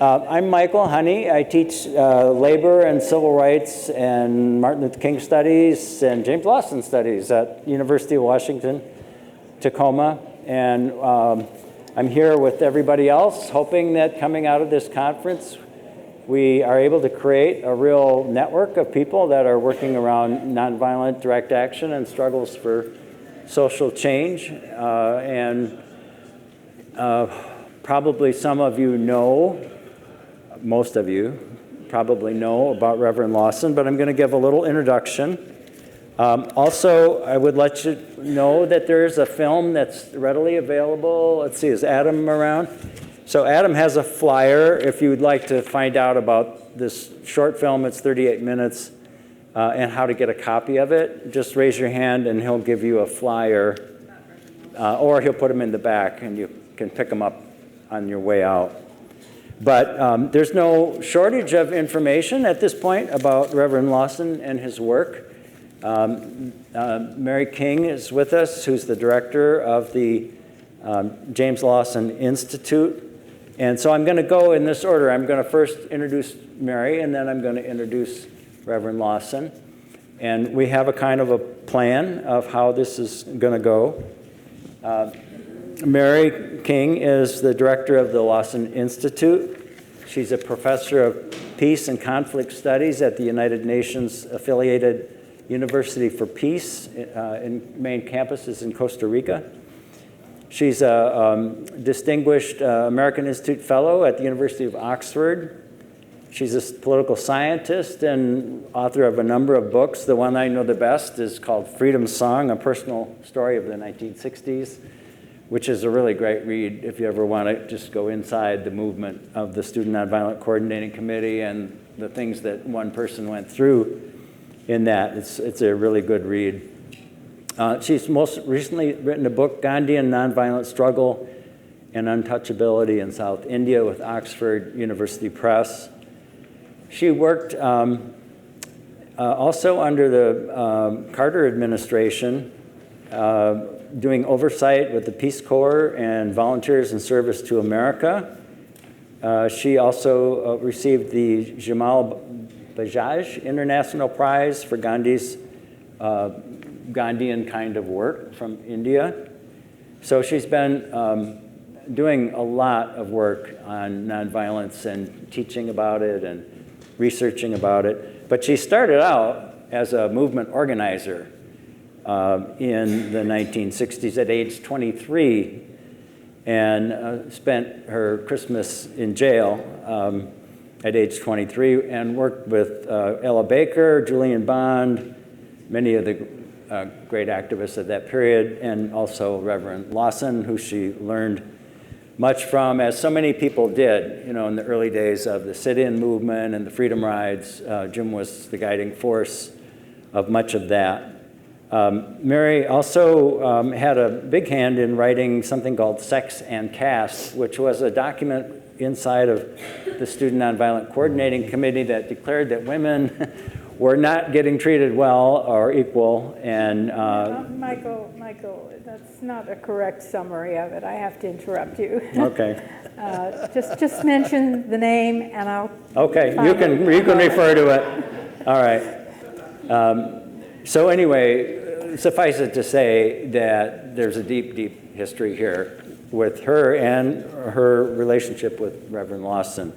I'm Michael Honey. I teach labor and civil rights and Martin Luther King studies and James Lawson studies at University of Washington, Tacoma. And I'm here with everybody else, hoping that coming out of this conference, we are able to create a real network of people that are working around nonviolent direct action and struggles for social change. Probably some of you know, most of you probably know about Reverend Lawson, but I'm going to give a little introduction. Also, I would let you know that there's a film that's readily available. Let's see, is Adam around? So Adam has a flyer if you would like to find out about this short film. It's 38 minutes and how to get a copy of it. Just raise your hand and he'll give you a flyer or he'll put them in the back and you can pick them up on your way out. But there's no shortage of information at this point about Reverend Lawson and his work. Mary King is with us, who's the director of the James Lawson Institute. And so I'm going to go in this order. I'm going to first introduce Mary, and then I'm going to introduce Reverend Lawson. And we have a kind of a plan of how this is going to go. Mary King is the director of the Lawson Institute. She's a professor of peace and conflict studies at the United Nations affiliated University for Peace in main campuses in Costa Rica. She's a distinguished American Institute Fellow at the University of Oxford. She's a political scientist and author of a number of books. The one I know the best is called Freedom Song, a personal story of the 1960s, which is a really great read if you ever want to just go inside the movement of the Student Nonviolent Coordinating Committee and the things that one person went through in that. It's a really good read. She's most recently written a book, Gandhian Nonviolent Struggle and Untouchability in South India with Oxford University Press. She worked also under the Carter administration, doing oversight with the Peace Corps and Volunteers in Service to America. She also received the Jamal Bajaj International Prize for Gandhi's Gandhian kind of work from India. So she's been doing a lot of work on nonviolence and teaching about it and researching about it. But she started out as a movement organizer in the 1960s at age 23 and spent her Christmas in jail at age 23 and worked with Ella Baker, Julian Bond, many of the great activists of that period, and also Reverend Lawson, who she learned much from, as so many people did, you know, in the early days of the sit-in movement and the freedom rides. Jim was the guiding force of much of that. Mary also had a big hand in writing something called Sex and Caste, which was a document inside of the Student Nonviolent Coordinating Committee that declared that women were not getting treated well or equal. And Michael, that's not a correct summary of it. I have to interrupt you. Okay. Just mention the name, and I'll. Okay, you can refer to it. All right. So anyway, suffice it to say that there's a deep, deep history here with her and her relationship with Reverend Lawson.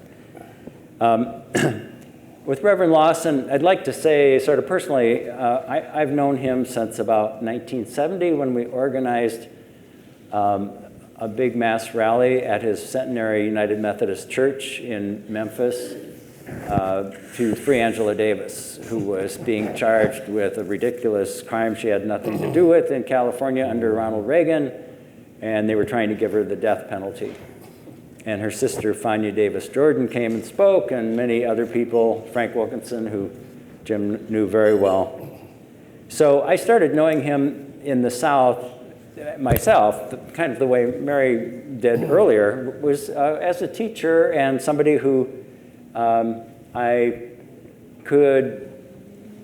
With Reverend Lawson, I'd like to say sort of personally, I've known him since about 1970 when we organized a big mass rally at his Centenary United Methodist Church in Memphis to free Angela Davis, who was being charged with a ridiculous crime she had nothing to do with in California under Ronald Reagan, and they were trying to give her the death penalty. And her sister, Fania Davis Jordan, came and spoke, and many other people, Frank Wilkinson, who Jim knew very well. So I started knowing him in the South myself, kind of the way Mary did earlier, was as a teacher and somebody who I could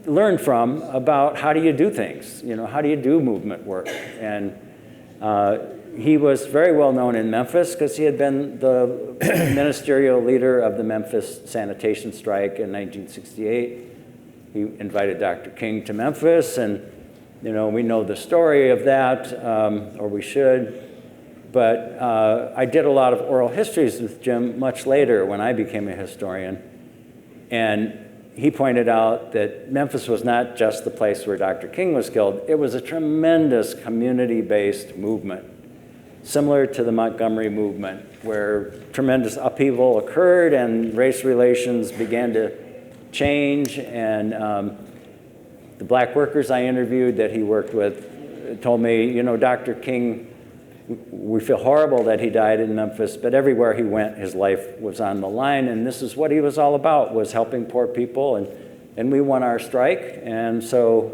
learn from about how do you do things, you know, how do you do movement work. And he was very well known in Memphis because he had been the ministerial leader of the Memphis sanitation strike in 1968. He invited Dr. King to Memphis, and we know the story of that, or we should. But I did a lot of oral histories with Jim much later when I became a historian. And he pointed out that Memphis was not just the place where Dr. King was killed. It was a tremendous community-based movement, similar to the Montgomery movement, where tremendous upheaval occurred and race relations began to change. And the black workers I interviewed that he worked with told me, Dr. King, we feel horrible that he died in Memphis, but everywhere he went, his life was on the line, and this is what he was all about, was helping poor people, and we won our strike. And so,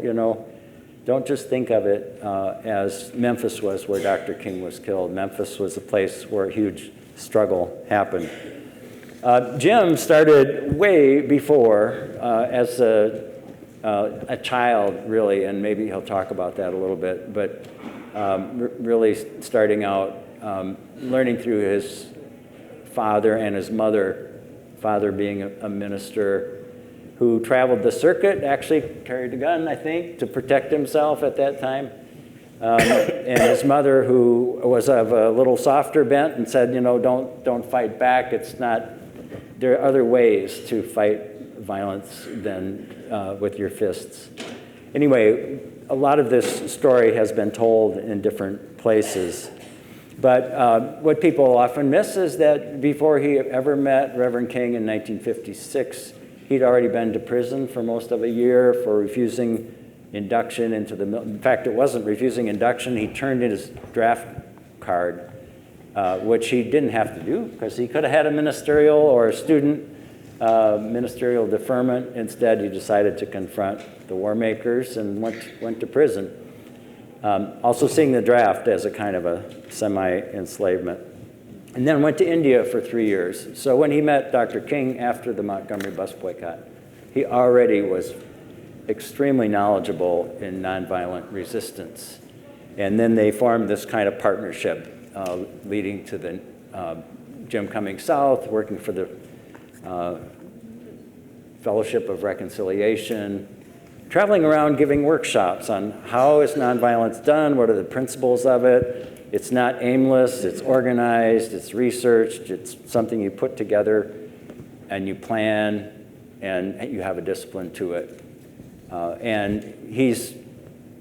don't just think of it as Memphis was where Dr. King was killed. Memphis was a place where a huge struggle happened. Jim started way before as a child, really, and maybe he'll talk about that a little bit, but really starting out, learning through his father and his mother, father being a minister who traveled the circuit, actually carried a gun, I think, to protect himself at that time. And his mother, who was of a little softer bent and said, don't fight back. It's not, there are other ways to fight violence than with your fists. Anyway, a lot of this story has been told in different places. But what people often miss is that before he ever met Reverend King in 1956, he'd already been to prison for most of a year for refusing induction into the... In fact, it wasn't refusing induction. He turned in his draft card, which he didn't have to do because he could have had a ministerial or a student ministerial deferment. Instead, he decided to confront the war makers and went to prison. Also seeing the draft as a kind of a semi-enslavement. And then went to India for 3 years. So when he met Dr. King after the Montgomery Bus Boycott, he already was extremely knowledgeable in nonviolent resistance. And then they formed this kind of partnership leading to the Jim coming south, working for the Fellowship of Reconciliation, traveling around giving workshops on how is nonviolence done, what are the principles of it. It's not aimless, it's organized, it's researched, it's something you put together and you plan and you have a discipline to it. And he's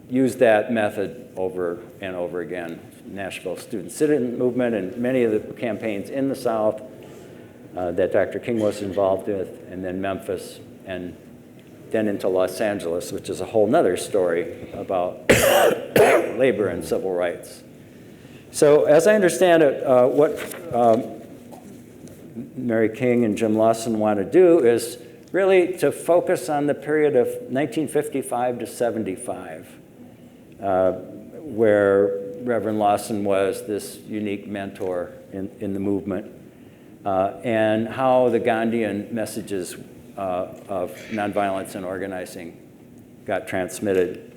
used that method over and over again. Nashville Student Citizen Movement and many of the campaigns in the South that Dr. King was involved with, and then Memphis, and then into Los Angeles, which is a whole nother story about labor and civil rights. So as I understand it, what Mary King and Jim Lawson want to do is really to focus on the period of 1955 to 75, where Reverend Lawson was this unique mentor in the movement, and how the Gandhian messages of nonviolence and organizing got transmitted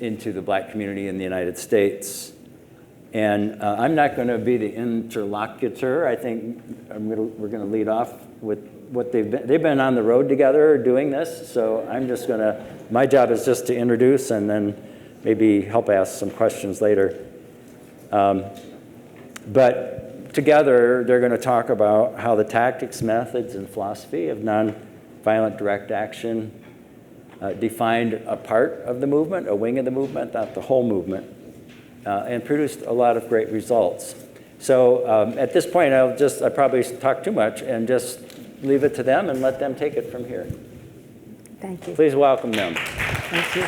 into the black community in the United States. And I'm not going to be the interlocutor. I think we're going to lead off with what they've been on the road together doing this. So I'm just going to, my job is just to introduce and then maybe help ask some questions later. But together, they're going to talk about how the tactics, methods, and philosophy of nonviolent direct action defined a part of the movement, a wing of the movement, not the whole movement, and produced a lot of great results. So at this point, I probably talk too much and just leave it to them and let them take it from here. Thank you. Please welcome them. Thank you.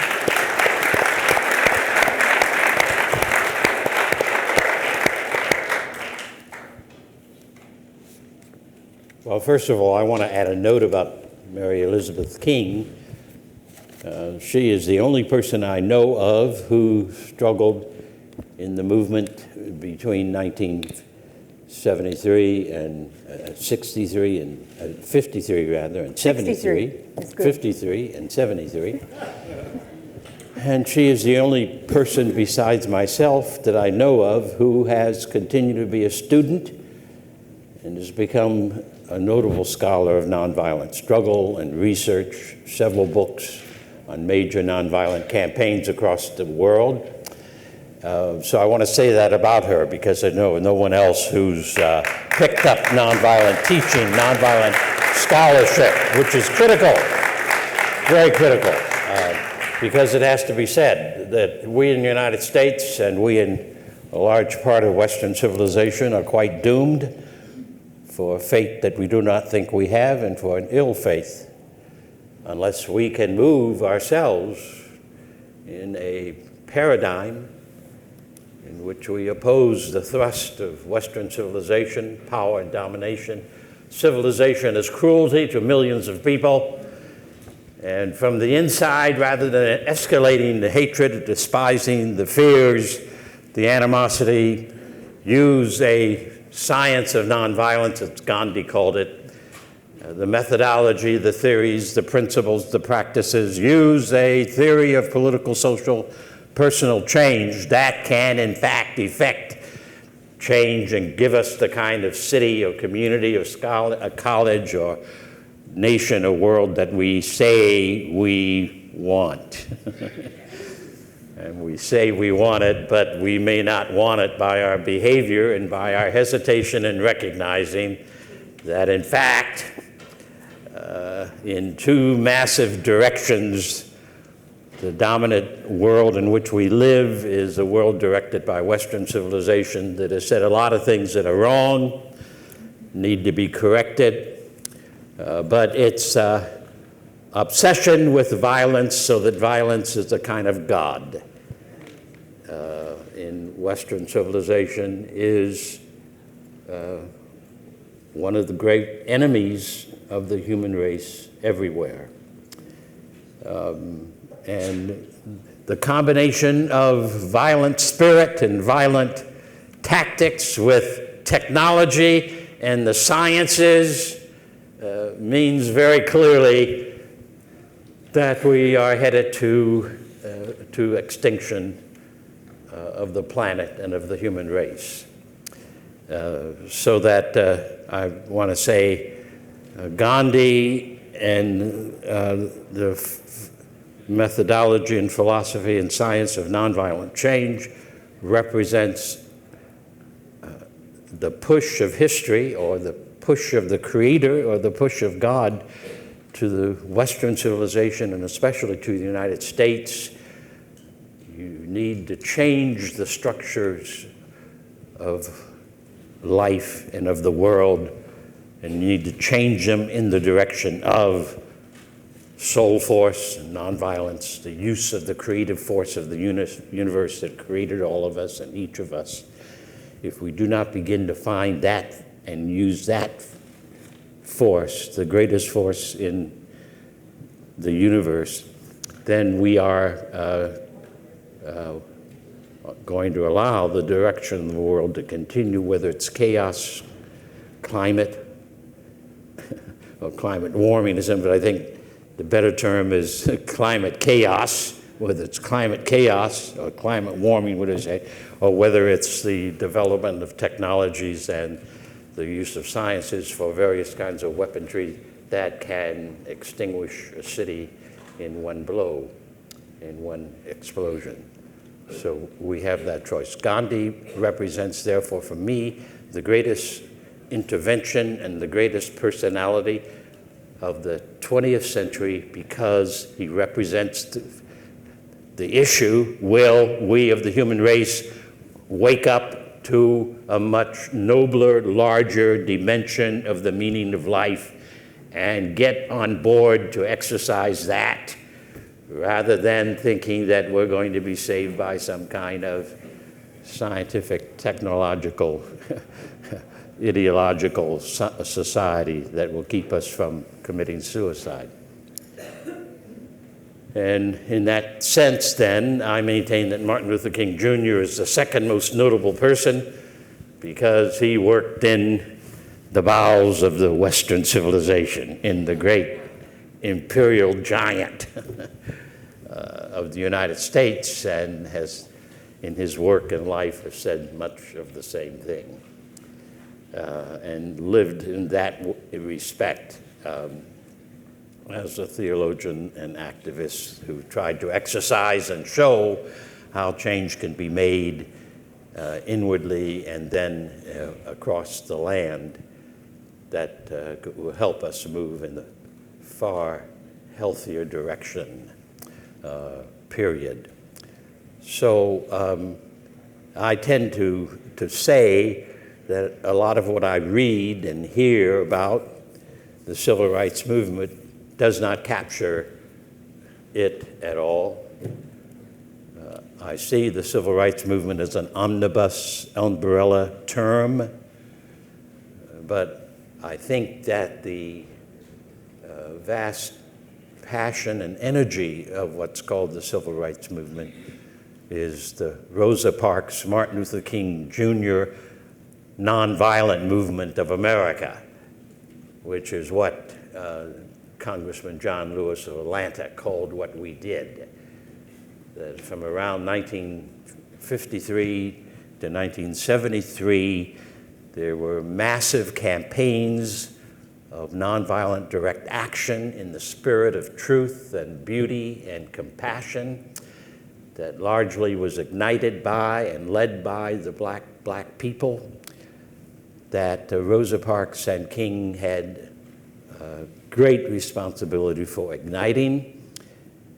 Well, first of all, I want to add a note about Mary Elizabeth King. She is the only person I know of who struggled in the movement between 1973 and 63 and 53 rather, and 73. 63. 53 and 73. And she is the only person besides myself that I know of who has continued to be a student and has become a notable scholar of nonviolent struggle and research, several books on major nonviolent campaigns across the world. So I want to say that about her because I know no one else who's picked up nonviolent teaching, nonviolent scholarship, which is critical, very critical, because it has to be said that we in the United States and we in a large part of Western civilization are quite doomed for a fate that we do not think we have and for an ill faith unless we can move ourselves in a paradigm in which we oppose the thrust of Western civilization, power and domination, civilization as cruelty to millions of people, and from the inside, rather than escalating the hatred, despising the fears, the animosity, use a science of nonviolence, as Gandhi called it, the methodology, the theories, the principles, the practices, use a theory of political, social, personal change that can, in fact, effect change and give us the kind of city or community or a college or nation or world that we say we want. And we say we want it, but we may not want it by our behavior and by our hesitation in recognizing that, in fact, in two massive directions, the dominant world in which we live is a world directed by Western civilization that has said a lot of things that are wrong, need to be corrected, but its obsession with violence so that violence is a kind of God in Western civilization is one of the great enemies of the human race everywhere. And the combination of violent spirit and violent tactics with technology and the sciences means very clearly that we are headed to extinction of the planet and of the human race. So that I want to say Gandhi and the methodology and philosophy and science of nonviolent change represents the push of history or the push of the Creator or the push of God to the Western civilization and especially to the United States. You need to change the structures of life and of the world, and you need to change them in the direction of soul force and nonviolence, the use of the creative force of the universe that created all of us and each of us. If we do not begin to find that and use that force, the greatest force in the universe, then we are going to allow the direction of the world to continue, whether it's chaos, climate, or climate warming, but I think the better term is climate chaos, whether it's climate chaos or climate warming, what is it, or whether it's the development of technologies and the use of sciences for various kinds of weaponry that can extinguish a city in one blow, in one explosion. So we have that choice. Gandhi represents, therefore, for me, the greatest intervention and the greatest personality of the 20th century because he represents the issue, will we of the human race wake up to a much nobler, larger dimension of the meaning of life and get on board to exercise that rather than thinking that we're going to be saved by some kind of scientific, technological, ideological society that will keep us from committing suicide. And in that sense, then, I maintain that Martin Luther King Jr. is the second most notable person because he worked in the bowels of the Western civilization, in the great imperial giant of the United States, and has, in his work and life, has said much of the same thing, and lived in that respect as a theologian and activist who tried to exercise and show how change can be made inwardly and then across the land that will help us move in a far healthier direction, period. So I tend to say that a lot of what I read and hear about the civil rights movement does not capture it at all. I see the civil rights movement as an omnibus umbrella term, but I think that the vast passion and energy of what's called the civil rights movement is the Rosa Parks, Martin Luther King Jr. Nonviolent movement of America, which is what Congressman John Lewis of Atlanta called what we did. That from around 1953 to 1973, there were massive campaigns of nonviolent direct action in the spirit of truth and beauty and compassion that largely was ignited by and led by the black people, that Rosa Parks and King had great responsibility for igniting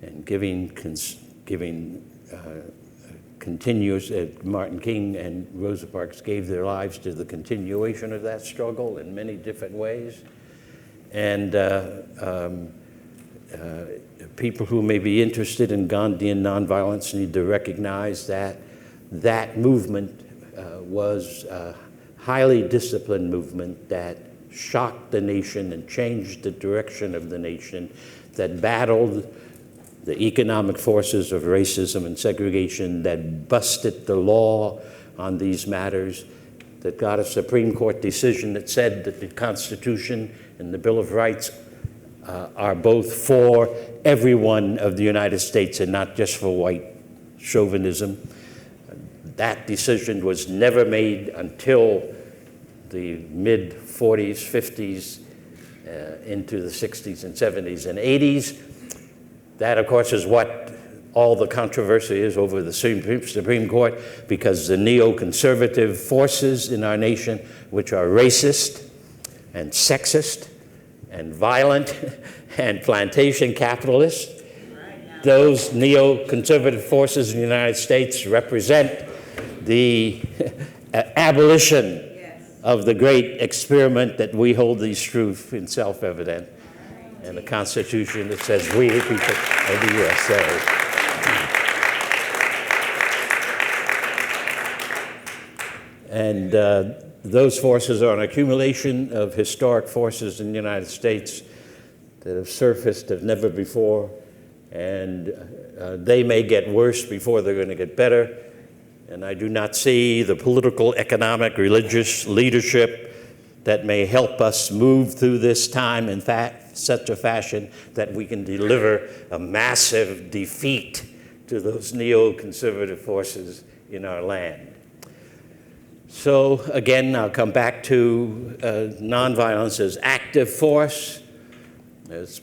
and giving continuous, Martin King and Rosa Parks gave their lives to the continuation of that struggle in many different ways. And people who may be interested in Gandhian nonviolence need to recognize that that movement was a highly disciplined movement that shocked the nation and changed the direction of the nation, that battled the economic forces of racism and segregation, that busted the law on these matters, that got a Supreme Court decision that said that the Constitution and the Bill of Rights are both for everyone of the United States and not just for white chauvinism. That decision was never made until the mid-40s, 50s, into the 60s and 70s and 80s. That, of course, is what all the controversy is over the Supreme Court, because the neoconservative forces in our nation, which are racist and sexist and violent and plantation capitalist, those neoconservative forces in the United States represent the abolition of the great experiment that we hold these truths in self-evident, and the Constitution that says we, the people of the USA. And those forces are an accumulation of historic forces in the United States that have surfaced as never before, and they may get worse before they're going to get better. And I do not see the political, economic, religious leadership that may help us move through this time in such a fashion that we can deliver a massive defeat to those neoconservative forces in our land. So again, I'll come back to nonviolence as active force, as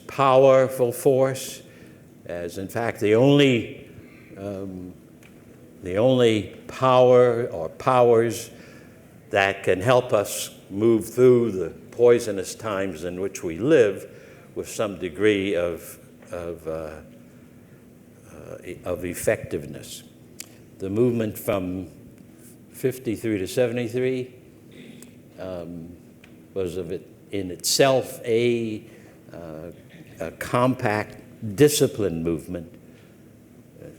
powerful force, as in fact the only power or powers that can help us move through the poisonous times in which we live with some degree of effectiveness. The movement from 53 to 73 was in itself a compact, disciplined movement,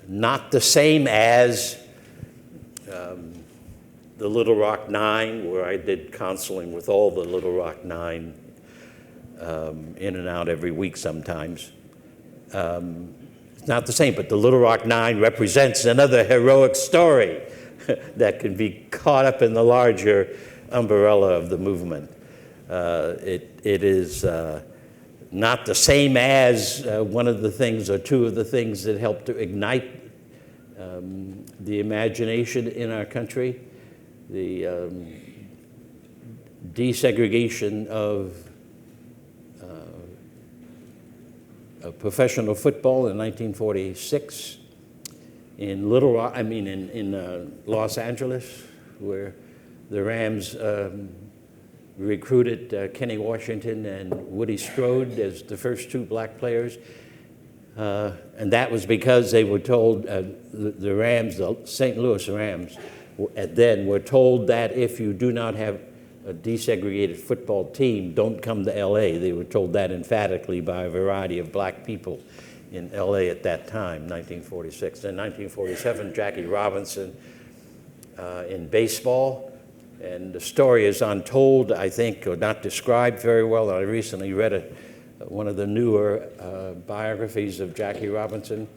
not the same as the Little Rock Nine, where I did counseling with all the Little Rock Nine in and out every week sometimes. It's not the same, but the Little Rock Nine represents another heroic story that can be caught up in the larger umbrella of the movement. It is not the same as one of the things or two of the things that helped to ignite the imagination in our country, the desegregation of professional football in 1946 in Los Angeles, where the Rams recruited Kenny Washington and Woody Strode as the first two black players. And that was because they were told, the Rams, the St. Louis Rams, then were told that if you do not have a desegregated football team, don't come to LA. They were told that emphatically by a variety of black people in LA at that time, 1946. In 1947, Jackie Robinson in baseball, and the story is untold, I think, or not described very well. I recently read one of the newer biographies of Jackie Robinson,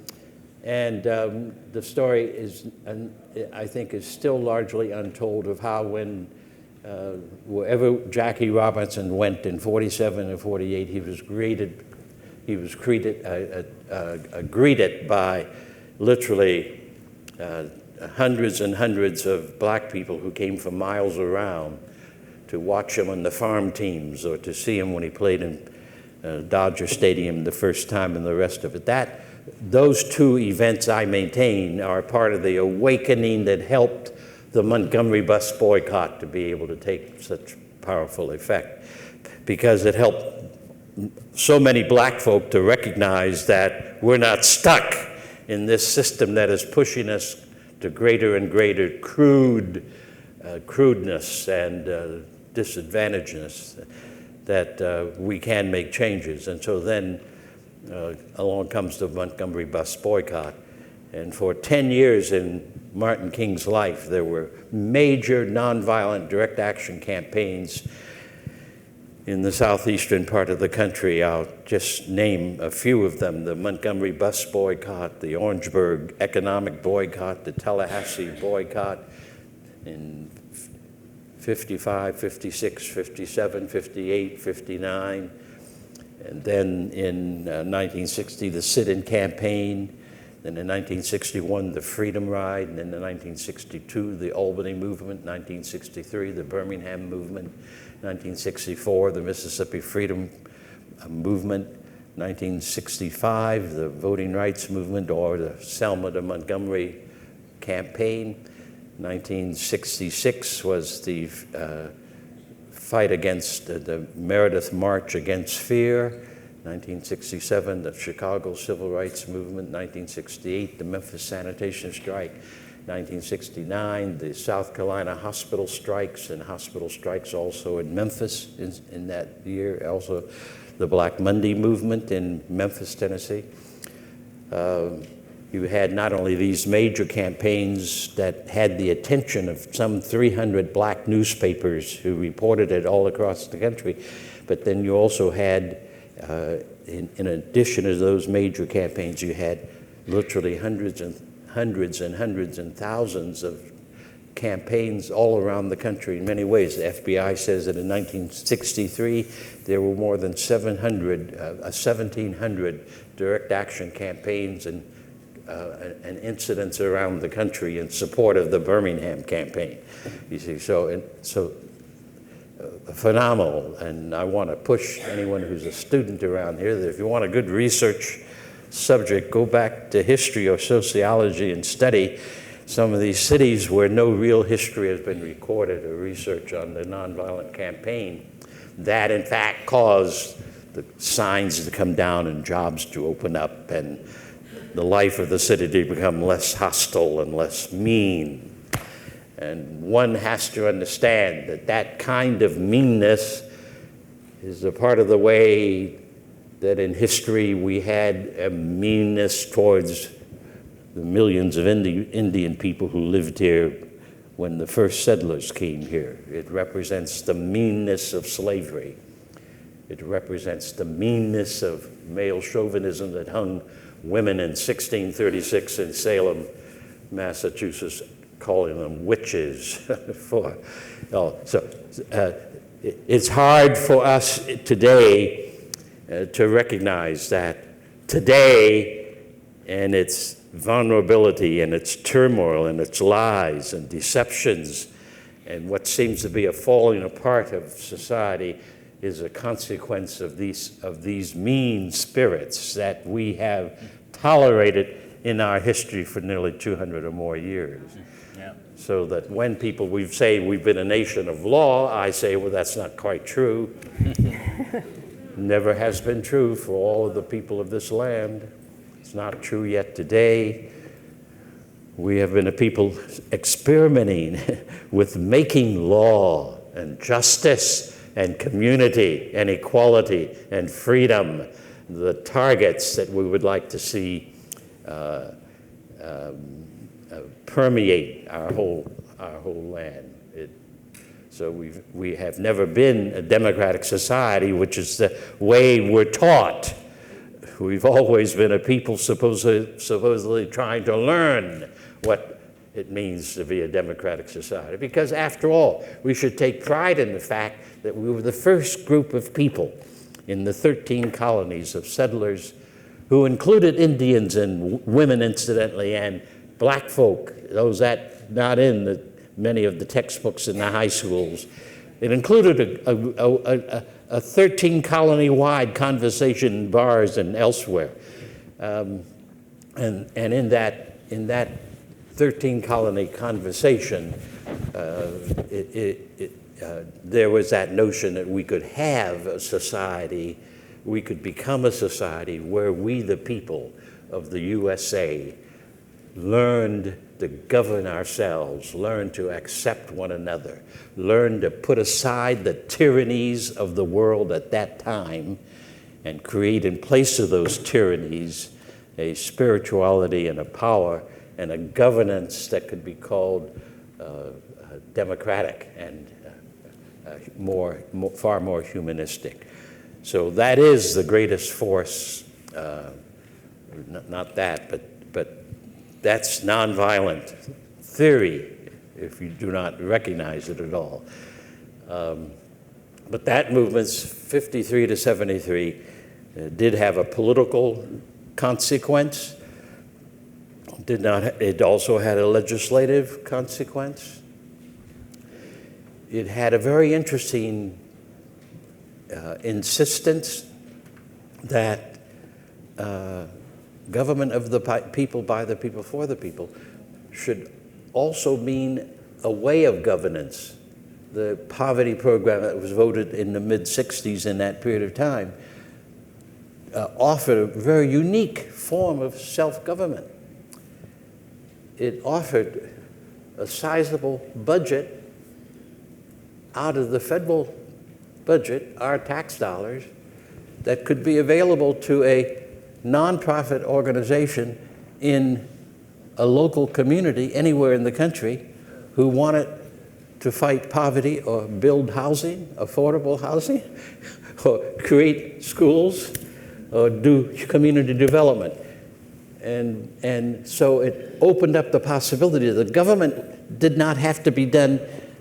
and the story is, I think, is still largely untold of how wherever Jackie Robinson went in 47 and 48, he was greeted by literally hundreds and hundreds of black people who came from miles around to watch him on the farm teams or to see him when he played in Dodger Stadium the first time and the rest of it. Those two events, I maintain, are part of the awakening that helped the Montgomery Bus Boycott to be able to take such powerful effect, because it helped so many black folk to recognize that we're not stuck in this system that is pushing us to greater and greater crudeness and disadvantagedness, that we can make changes. And so then along comes the Montgomery Bus Boycott. And for 10 years in Martin King's life, there were major nonviolent direct action campaigns in the southeastern part of the country. I'll just name a few of them: the Montgomery Bus Boycott, the Orangeburg Economic Boycott, the Tallahassee Boycott in 55, 56, 57, 58, 59. And then in 1960, the sit-in campaign. Then in 1961, the Freedom Ride. And then in 1962, the Albany Movement. 1963, the Birmingham Movement. 1964, the Mississippi Freedom Movement. 1965, the Voting Rights Movement, or the Selma to Montgomery campaign. 1966 was the fight against the Meredith March Against Fear. 1967, the Chicago Civil Rights Movement. 1968, the Memphis Sanitation Strike. 1969, the South Carolina hospital strikes, and hospital strikes also in Memphis in that year. Also, the Black Monday movement in Memphis, Tennessee. You had not only these major campaigns that had the attention of some 300 black newspapers who reported it all across the country, but then you also had, in addition to those major campaigns, you had literally hundreds and thousands of campaigns all around the country in many ways. The FBI says that in 1963, there were more than 1,700 direct action campaigns and incidents around the country in support of the Birmingham campaign. You see, so phenomenal. And I want to push anyone who's a student around here that if you want a good research subject, go back to history or sociology and study some of these cities where no real history has been recorded or research on the nonviolent campaign that in fact caused the signs to come down and jobs to open up and the life of the city to become less hostile and less mean. And one has to understand that that kind of meanness is a part of the way that in history we had a meanness towards the millions of Indian people who lived here when the first settlers came here. It represents the meanness of slavery. It represents the meanness of male chauvinism that hung women in 1636 in Salem, Massachusetts, calling them witches. It's hard for us today to recognize that today, and its vulnerability and its turmoil and its lies and deceptions and what seems to be a falling apart of society is a consequence of these mean spirits that we have tolerated in our history for nearly 200 or more years. Yeah. So that when people, we say we've been a nation of law, I say, well, that's not quite true. Never has been true for all of the people of this land. It's not true yet today. We have been a people experimenting with making law and justice and community and equality and freedom the targets that we would like to see permeate our whole land. So we have never been a democratic society, which is the way we're taught. We've always been a people supposedly trying to learn what it means to be a democratic society. Because after all, we should take pride in the fact that we were the first group of people in the 13 colonies of settlers who included Indians and women, incidentally, and black folk, those that not in many of the textbooks in the high schools. It included a 13 colony-wide conversation in bars and elsewhere. And in that 13 colony conversation, there was that notion that we could have a society, we could become a society where we, the people of the USA, learned to govern ourselves, learned to accept one another, learned to put aside the tyrannies of the world at that time and create in place of those tyrannies a spirituality and a power and a governance that could be called democratic and far more humanistic. So that is the greatest force, not that, but that's nonviolent theory, if you do not recognize it at all. But that movement's 53 to 73 did have a political consequence. It also had a legislative consequence. It had a very interesting insistence that government of the people, by the people, for the people should also mean a way of governance. The poverty program that was voted in the mid-60s in that period of time offered a very unique form of self-government. It offered a sizable budget out of the federal budget, our tax dollars, that could be available to a nonprofit organization in a local community anywhere in the country who wanted to fight poverty or build housing, affordable housing, or create schools, or do community development. And so it opened up the possibility that the government did not have to be done,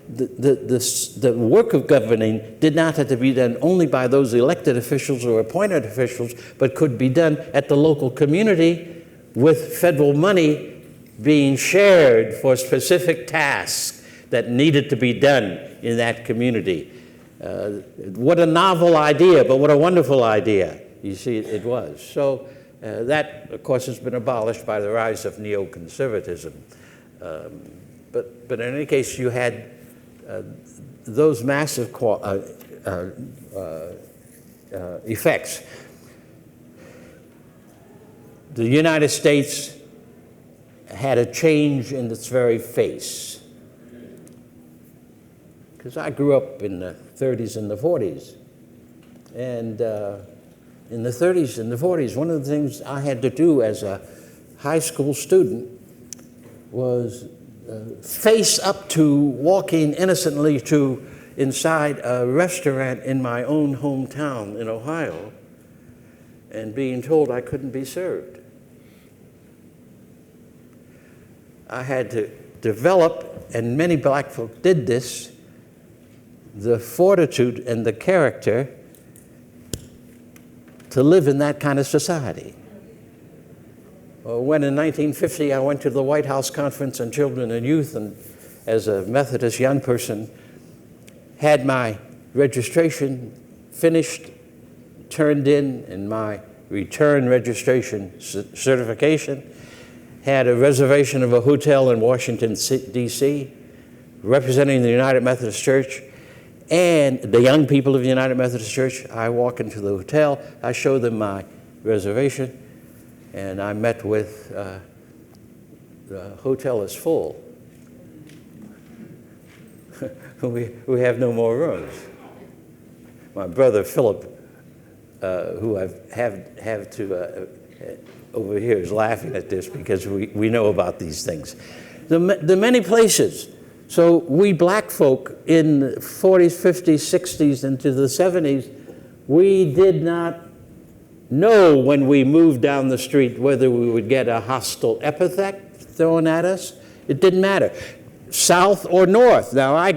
the work of governing did not have to be done only by those elected officials or appointed officials, but could be done at the local community with federal money being shared for specific tasks that needed to be done in that community. What a novel idea, but what a wonderful idea, you see, it was. So that, of course, has been abolished by the rise of neoconservatism. But in any case, you had those massive effects. The United States had a change in its very face. Because I grew up in the 30s and the 40s. And in the 30s and the 40s, one of the things I had to do as a high school student was face up to walking innocently to inside a restaurant in my own hometown in Ohio and being told I couldn't be served. I had to develop, and many black folk did this, the fortitude and the character to live in that kind of society. When in 1950 I went to the White House Conference on Children and Youth, and as a Methodist young person, had my registration finished, turned in, and my return registration certification, had a reservation of a hotel in Washington, D.C., representing the United Methodist Church and the young people of the United Methodist Church. I walk into the hotel, I show them my reservation, and I met with, the hotel is full. we have no more rooms. My brother Philip, who I have to over here, is laughing at this because we know about these things. The many places. So we black folk in the 40s, 50s, 60s, into the 70s, we did not know when we moved down the street whether we would get a hostile epithet thrown at us. It didn't matter. South or north. Now,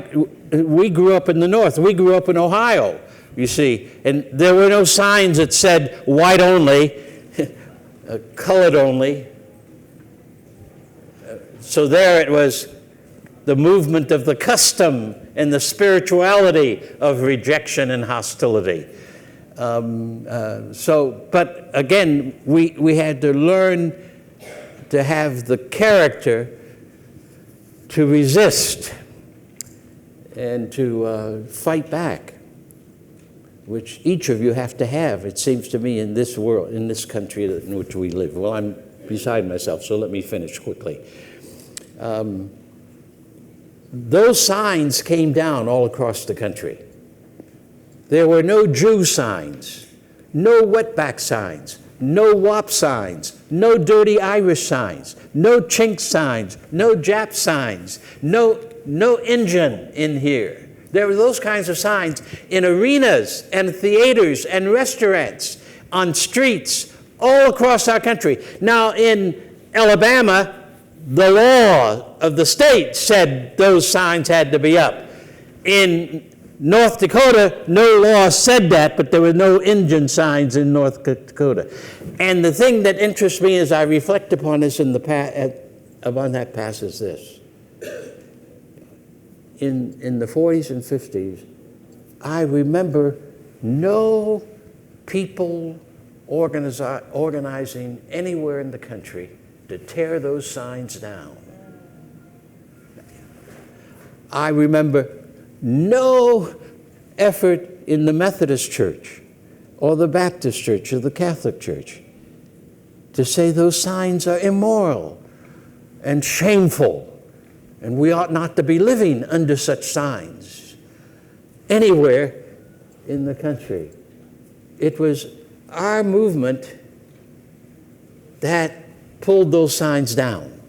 we grew up in the north. We grew up in Ohio, you see, and there were no signs that said white only, colored only. So there it was, the movement of the custom and the spirituality of rejection and hostility. But again, we had to learn to have the character to resist and to fight back, which each of you have to have, it seems to me, in this world, in this country in which we live. Well, I'm beside myself, so let me finish quickly. Those signs came down all across the country. There were no Jew signs, no wetback signs, no WAP signs, no dirty Irish signs, no chink signs, no Jap signs, no Indian in here. There were those kinds of signs in arenas and theaters and restaurants, on streets, all across our country. Now, in Alabama, the law of the state said those signs had to be up. In North Dakota, no law said that, but there were no Indian signs in North Dakota. And the thing that interests me as I reflect upon this upon that past is this. In the 40s and 50s, I remember no people organizing anywhere in the country to tear those signs down. I remember no effort in the Methodist Church or the Baptist Church or the Catholic Church to say those signs are immoral and shameful, and we ought not to be living under such signs anywhere in the country. It was our movement that pulled those signs down.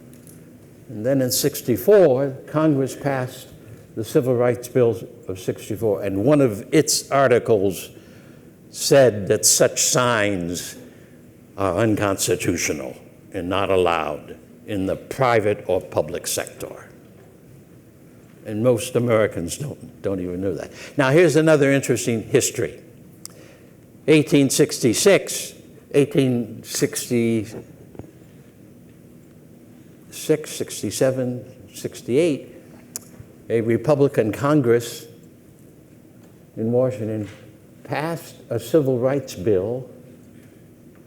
And then in '64, Congress passed the Civil Rights Bill of '64, and one of its articles said that such signs are unconstitutional and not allowed in the private or public sector. And most Americans don't even know that. Now, here's another interesting history. 1866, 67, 68, a Republican Congress in Washington passed a civil rights bill,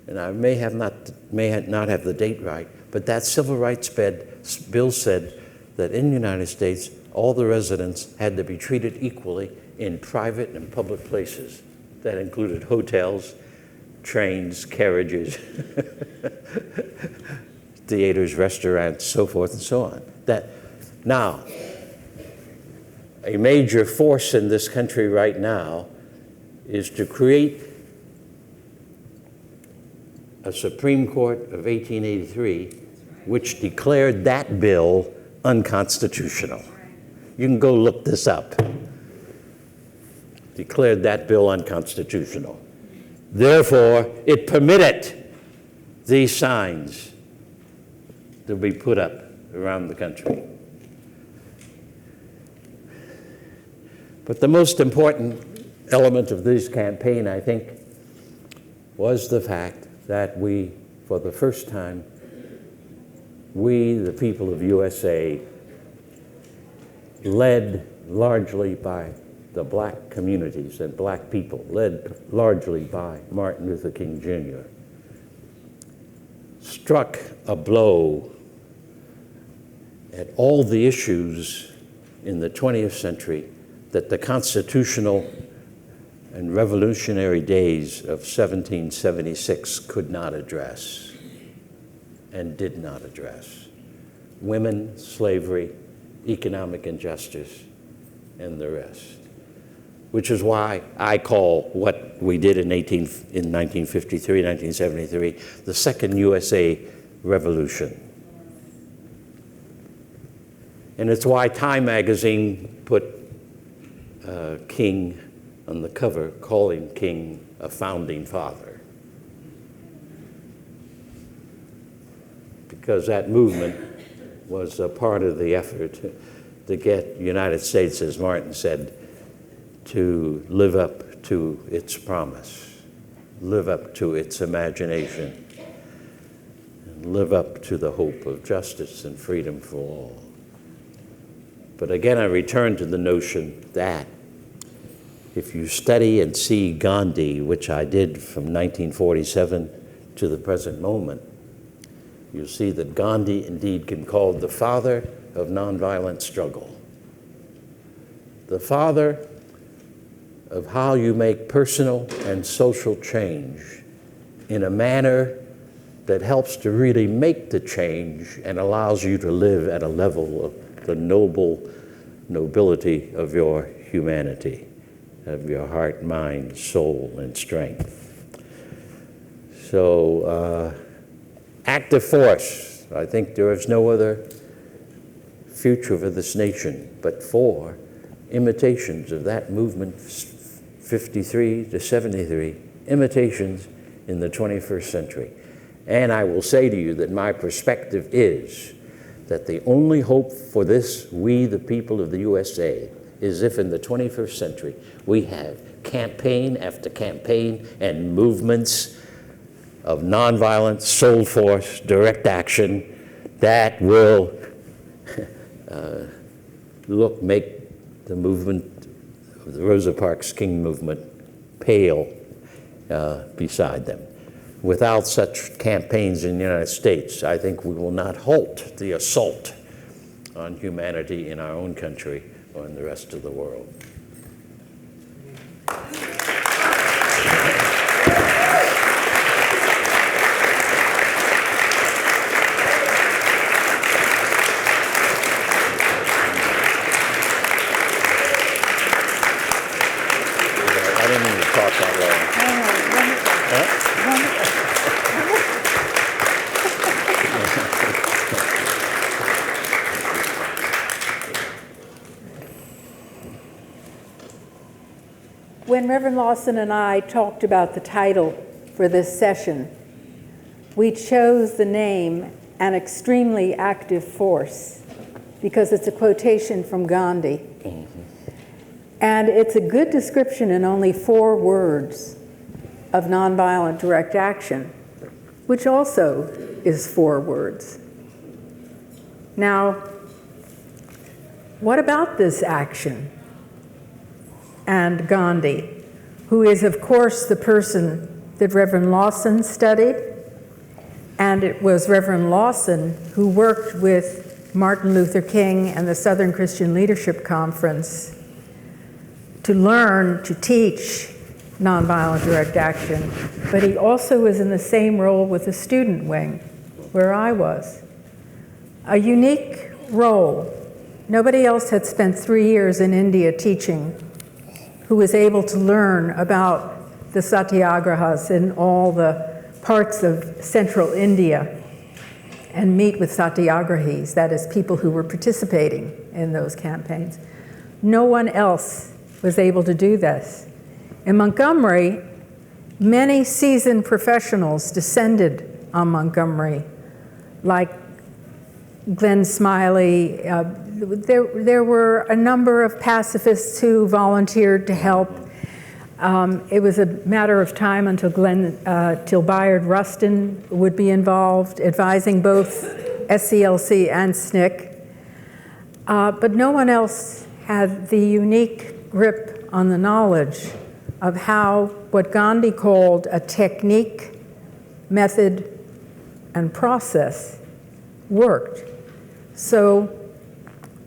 and I may not have the date right, but that civil rights bill said that in the United States, all the residents had to be treated equally in private and public places. That included hotels, trains, carriages, theaters, restaurants, so forth and so on. Now, a major force in this country right now is to create a Supreme Court of 1883 which declared that bill unconstitutional. You can go look this up. Declared that bill unconstitutional. Therefore, it permitted these signs to be put up around the country. But the most important element of this campaign, I think, was the fact that we, for the first time, we, the people of USA, led largely by the black communities and black people, led largely by Martin Luther King Jr., struck a blow at all the issues in the 20th century that the constitutional and revolutionary days of 1776 could not address and did not address. Women, slavery, economic injustice, and the rest. Which is why I call what we did in 1953, 1973, the second USA Revolution. And it's why Time magazine put King on the cover, calling King a founding father. Because that movement was a part of the effort to get the United States, as Martin said, to live up to its promise, live up to its imagination, and live up to the hope of justice and freedom for all. But again, I return to the notion that if you study and see Gandhi, which I did from 1947 to the present moment, you'll see that Gandhi indeed can be called the father of nonviolent struggle. The father of how you make personal and social change in a manner that helps to really make the change and allows you to live at a level of the nobility of your humanity, of your heart, mind, soul, and strength. So, active force. I think there is no other future for this nation but for imitations of that movement, 53 to 73, imitations in the 21st century. And I will say to you that my perspective is that the only hope for this, we the people of the USA, is if in the 21st century we have campaign after campaign and movements of nonviolent, soul force, direct action that will make the movement of the Rosa Parks King movement pale beside them. Without such campaigns in the United States, I think we will not halt the assault on humanity in our own country or in the rest of the world. I didn't mean to talk that long. When Reverend Lawson and I talked about the title for this session, we chose the name An Extremely Active Force because it's a quotation from Gandhi. Mm-hmm. And it's a good description in only 4 words of nonviolent direct action, which also is 4 words. Now, what about this action? And Gandhi, who is, of course, the person that Reverend Lawson studied, and it was Reverend Lawson who worked with Martin Luther King and the Southern Christian Leadership Conference to learn to teach nonviolent direct action, but he also was in the same role with the student wing, where I was. A unique role. Nobody else had spent 3 years in India teaching who was able to learn about the satyagrahas in all the parts of central India and meet with satyagrahis, that is, people who were participating in those campaigns. No one else was able to do this. In Montgomery, many seasoned professionals descended on Montgomery, like Glenn Smiley. There were a number of pacifists who volunteered to help. It was a matter of time until till Bayard Rustin would be involved, advising both SCLC and SNCC. But no one else had the unique grip on the knowledge of how what Gandhi called a technique, method, and process worked. So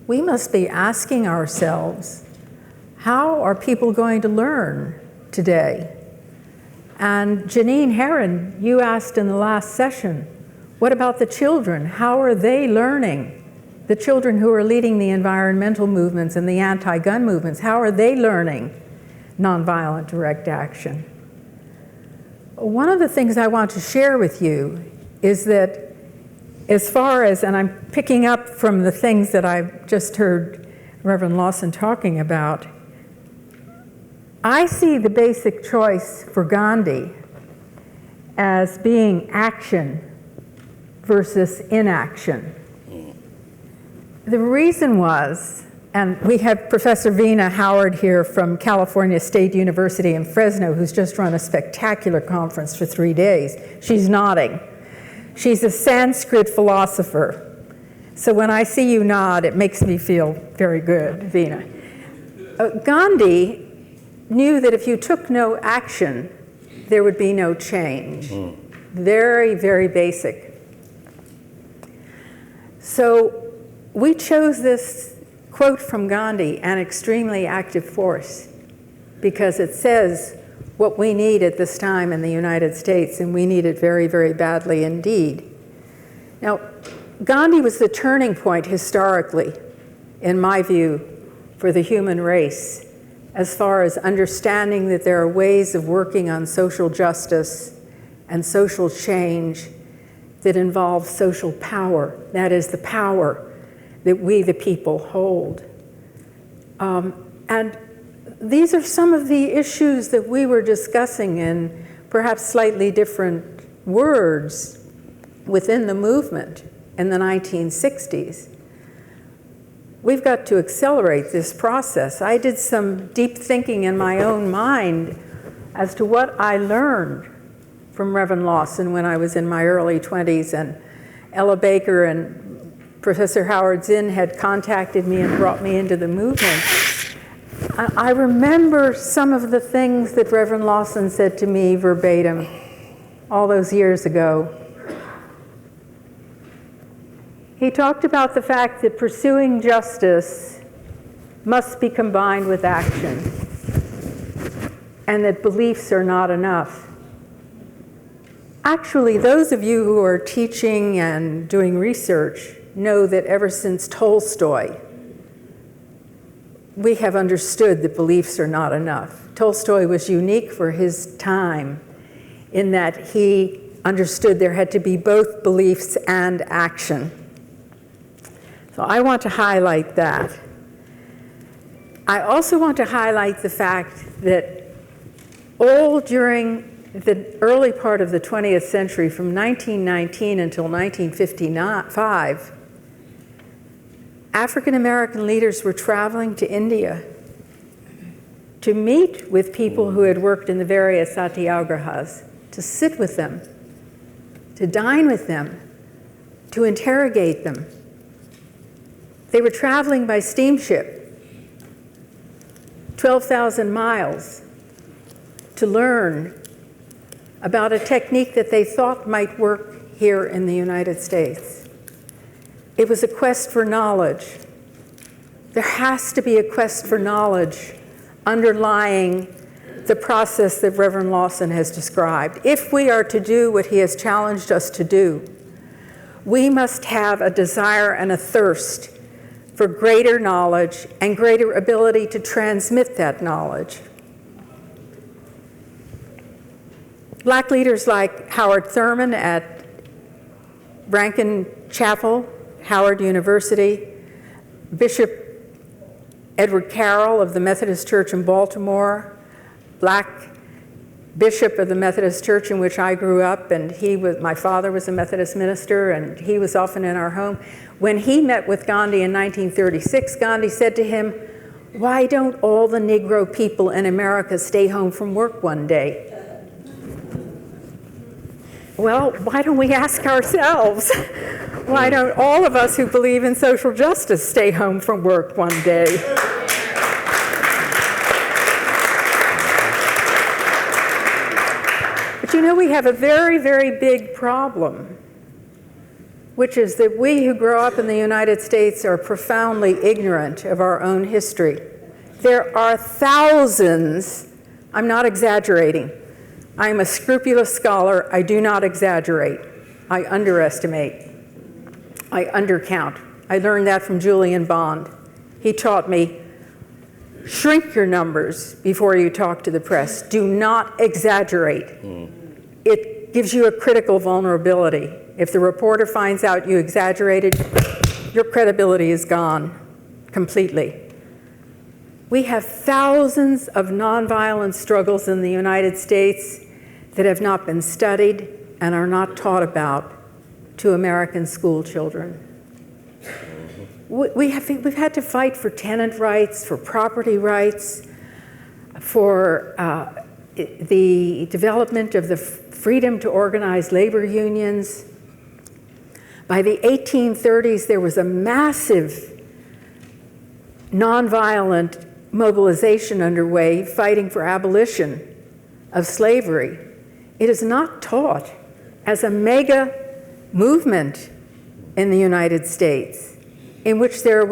we must be asking ourselves, how are people going to learn today? And Janine Herron, you asked in the last session, what about the children? How are they learning? The children who are leading the environmental movements and the anti-gun movements, how are they learning nonviolent direct action? One of the things I want to share with you is that as far as, and I'm picking up from the things that I've just heard Reverend Lawson talking about, I see the basic choice for Gandhi as being action versus inaction. The reason was, and we have Professor Veena Howard here from California State University in Fresno, who's just run a spectacular conference for 3 days. She's nodding. She's a Sanskrit philosopher. So when I see you nod, it makes me feel very good, Veena. Gandhi knew that if you took no action, there would be no change. Very, very basic. So we chose this quote from Gandhi, an extremely active force, because it says what we need at this time in the United States, and we need it very, very badly indeed. Now, Gandhi was the turning point historically, in my view, for the human race, as far as understanding that there are ways of working on social justice and social change that involve social power. That is the power that we, the people, hold. And these are some of the issues that we were discussing in perhaps slightly different words within the movement in the 1960s. We've got to accelerate this process. I did some deep thinking in my own mind as to what I learned from Reverend Lawson when I was in my early 20s, and Ella Baker and Professor Howard Zinn had contacted me and brought me into the movement. I remember some of the things that Reverend Lawson said to me verbatim all those years ago. He talked about the fact that pursuing justice must be combined with action, and that beliefs are not enough. Actually, those of you who are teaching and doing research know that ever since Tolstoy, we have understood that beliefs are not enough. Tolstoy was unique for his time in that he understood there had to be both beliefs and action. So I want to highlight that. I also want to highlight the fact that all during the early part of the 20th century, from 1919 until 1955, African American leaders were traveling to India to meet with people who had worked in the various satyagrahas, to sit with them, to dine with them, to interrogate them. They were traveling by steamship, 12,000 miles, to learn about a technique that they thought might work here in the United States. It was a quest for knowledge. There has to be a quest for knowledge underlying the process that Reverend Lawson has described. If we are to do what he has challenged us to do, we must have a desire and a thirst for greater knowledge and greater ability to transmit that knowledge. Black leaders like Howard Thurman at Rankin Chapel, Howard University, Bishop Edward Carroll of the Methodist Church in Baltimore, Black bishop of the Methodist Church in which I grew up, and my father was a Methodist minister, and he was often in our home. When he met with Gandhi in 1936, Gandhi said to him, Why don't all the Negro people in America stay home from work one day? Well, why don't we ask ourselves, why don't all of us who believe in social justice stay home from work one day? But you know, we have a very, very big problem, which is that we who grow up in the United States are profoundly ignorant of our own history. There are thousands, I'm not exaggerating, I'm a scrupulous scholar, I do not exaggerate, I underestimate, I undercount. I learned that from Julian Bond. He taught me, shrink your numbers before you talk to the press. Do not exaggerate. It gives you a critical vulnerability. If the reporter finds out you exaggerated, your credibility is gone completely. We have thousands of nonviolent struggles in the United States that have not been studied and are not taught about to American school children. We've had to fight for tenant rights, for property rights, for the development of the freedom to organize labor unions. By the 1830s, there was a massive nonviolent mobilization underway fighting for abolition of slavery. It is not taught as a mega movement in the United States in which there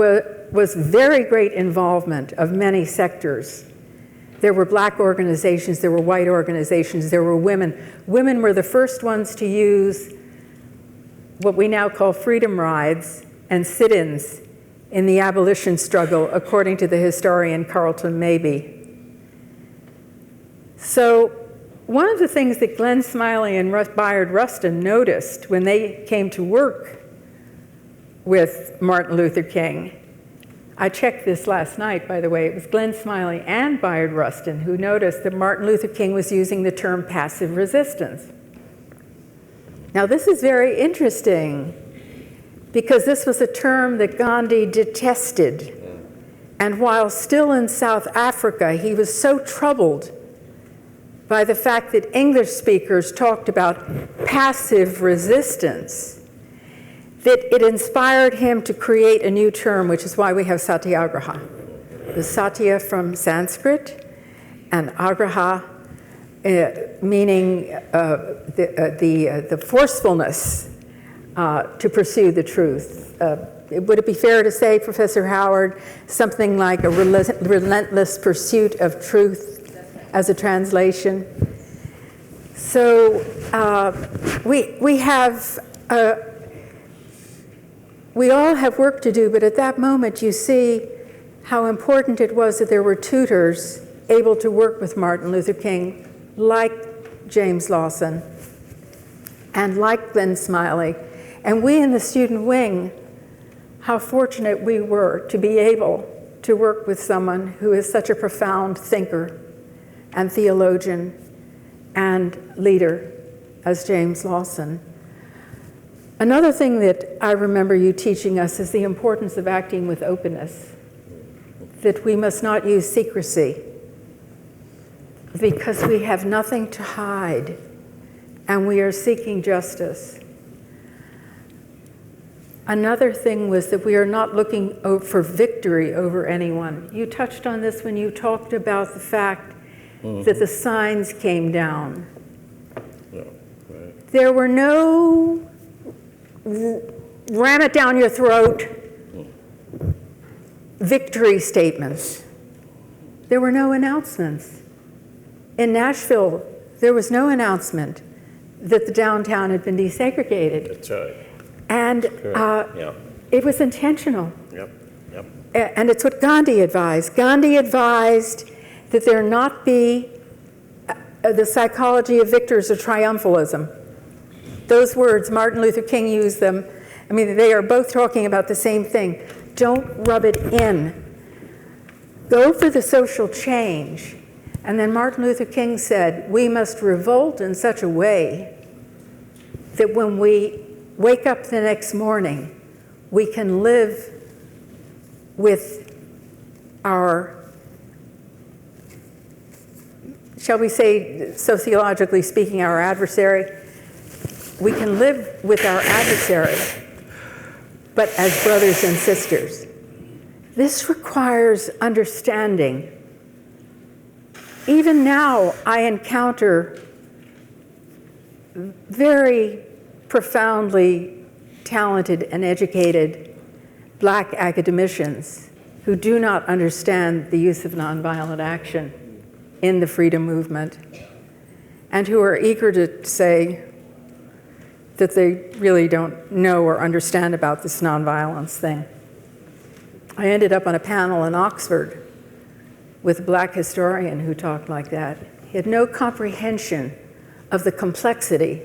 was very great involvement of many sectors. There were black organizations, there were white organizations, there were women. Women were the first ones to use what we now call freedom rides and sit-ins in the abolition struggle, according to the historian Carlton Mabie. So one of the things that Glenn Smiley and Bayard Rustin noticed when they came to work with Martin Luther King, I checked this last night, by the way, it was Glenn Smiley and Bayard Rustin who noticed that Martin Luther King was using the term passive resistance. Now this is very interesting because this was a term that Gandhi detested. And while still in South Africa, he was so troubled by the fact that English speakers talked about passive resistance that it inspired him to create a new term, which is why we have satyagraha. The satya from Sanskrit and agraha meaning the forcefulness to pursue the truth. Would it be fair to say, Professor Howard, something like a relentless pursuit of truth as a translation? So we all have work to do, but at that moment you see how important it was that there were tutors able to work with Martin Luther King, like James Lawson and like Glenn Smiley. And we in the student wing, how fortunate we were to be able to work with someone who is such a profound thinker and theologian and leader as James Lawson. Another thing that I remember you teaching us is the importance of acting with openness, that we must not use secrecy because we have nothing to hide and we are seeking justice. Another thing was that we are not looking for victory over anyone. You touched on this when you talked about the fact that the signs came down. Yeah, right. There were no ram it down your throat victory statements. There were no announcements. In Nashville, there was no announcement that the downtown had been desegregated. That's right. And Yeah. it was intentional. Yep. Yep. And it's what Gandhi advised. Gandhi advised that there not be the psychology of victors or triumphalism. Those words, Martin Luther King used them. I mean, they are both talking about the same thing. Don't rub it in. Go for the social change. And then Martin Luther King said, we must revolt in such a way that when we wake up the next morning, we can live with our, shall we say, sociologically speaking, our adversary. We can live with our adversary, but as brothers and sisters. This requires understanding. Even now, I encounter very profoundly talented and educated Black academicians who do not understand the use of nonviolent action in the freedom movement, and who are eager to say that they really don't know or understand about this nonviolence thing. I ended up on a panel in Oxford with a Black historian who talked like that. He had no comprehension of the complexity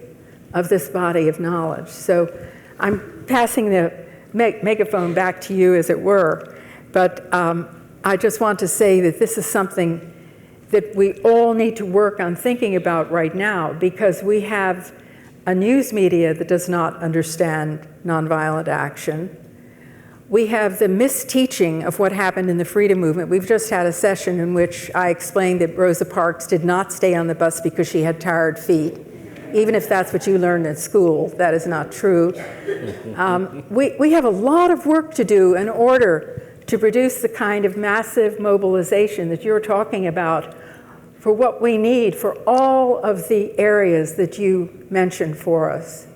of this body of knowledge. So I'm passing the megaphone back to you, as it were, but I just want to say that this is something that we all need to work on thinking about right now, because we have a news media that does not understand nonviolent action. We have the misteaching of what happened in the freedom movement. We've just had a session in which I explained that Rosa Parks did not stay on the bus because she had tired feet. Even if that's what you learned at school, that is not true. We have a lot of work to do in order to produce the kind of massive mobilization that you're talking about for what we need for all of the areas that you mentioned for us.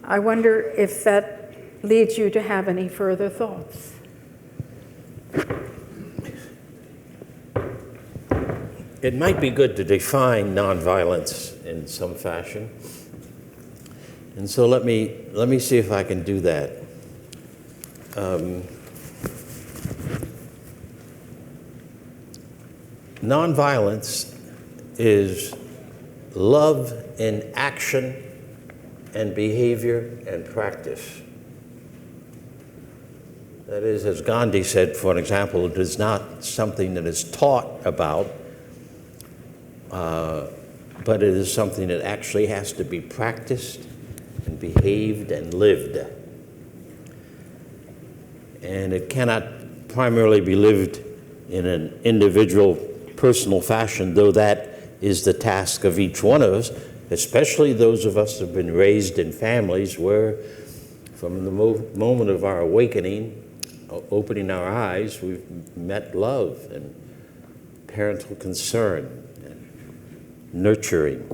I wonder if that leads you to have any further thoughts. It might be good to define nonviolence in some fashion. And so let me see if I can do that. Nonviolence is love in action and behavior and practice. That is, as Gandhi said, for an example, it is not something that is taught about, but it is something that actually has to be practiced and behaved and lived. And it cannot primarily be lived in an individual, personal fashion, though that is the task of each one of us, especially those of us who have been raised in families where, from the moment of our awakening, opening our eyes, we've met love and parental concern and nurturing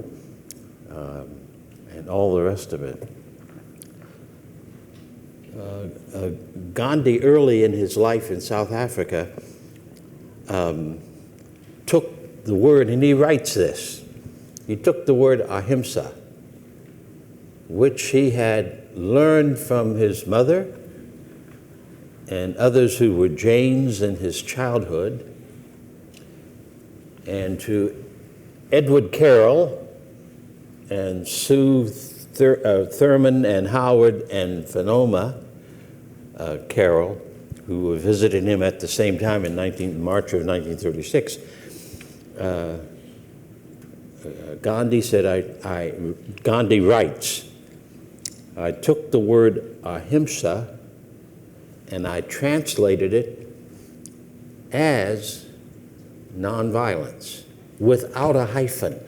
and all the rest of it. Gandhi, early in his life in South Africa, took the word, and he writes this, he took the word ahimsa, which he had learned from his mother and others who were Jains in his childhood, and to Edward Carroll and Sue Thurman and Howard and Phenoma Carroll, who were visiting him at the same time in March of 1936. Gandhi said, Gandhi writes, I took the word ahimsa and I translated it as nonviolence, without a hyphen.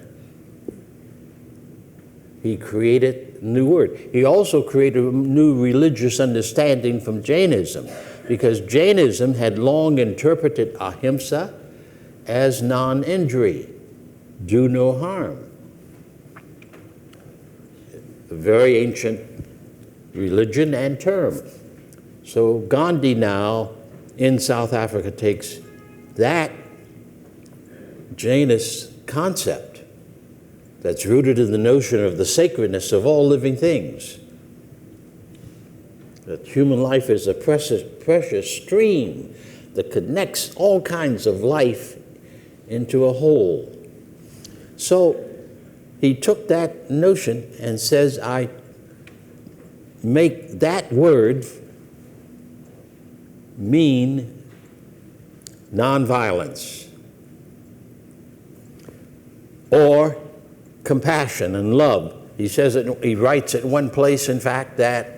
He created a new word. He also created a new religious understanding from Jainism, because Jainism had long interpreted ahimsa as non-injury, do no harm. A very ancient religion and term. So Gandhi now in South Africa takes that Jainist concept that's rooted in the notion of the sacredness of all living things, that human life is a precious stream that connects all kinds of life into a whole. So he took that notion and says, I make that word mean nonviolence or compassion and love. He says it, he writes at one place, in fact, that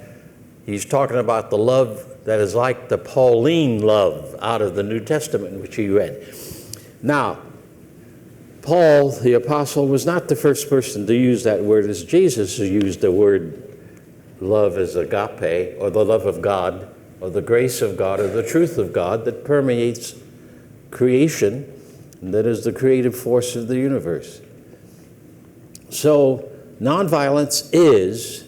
he's talking about the love that is like the Pauline love out of the New Testament, which he read. Now, Paul, the apostle, was not the first person to use that word as Jesus who used the word love as agape, or the love of God, or the grace of God, or the truth of God that permeates creation, and that is the creative force of the universe. So, nonviolence is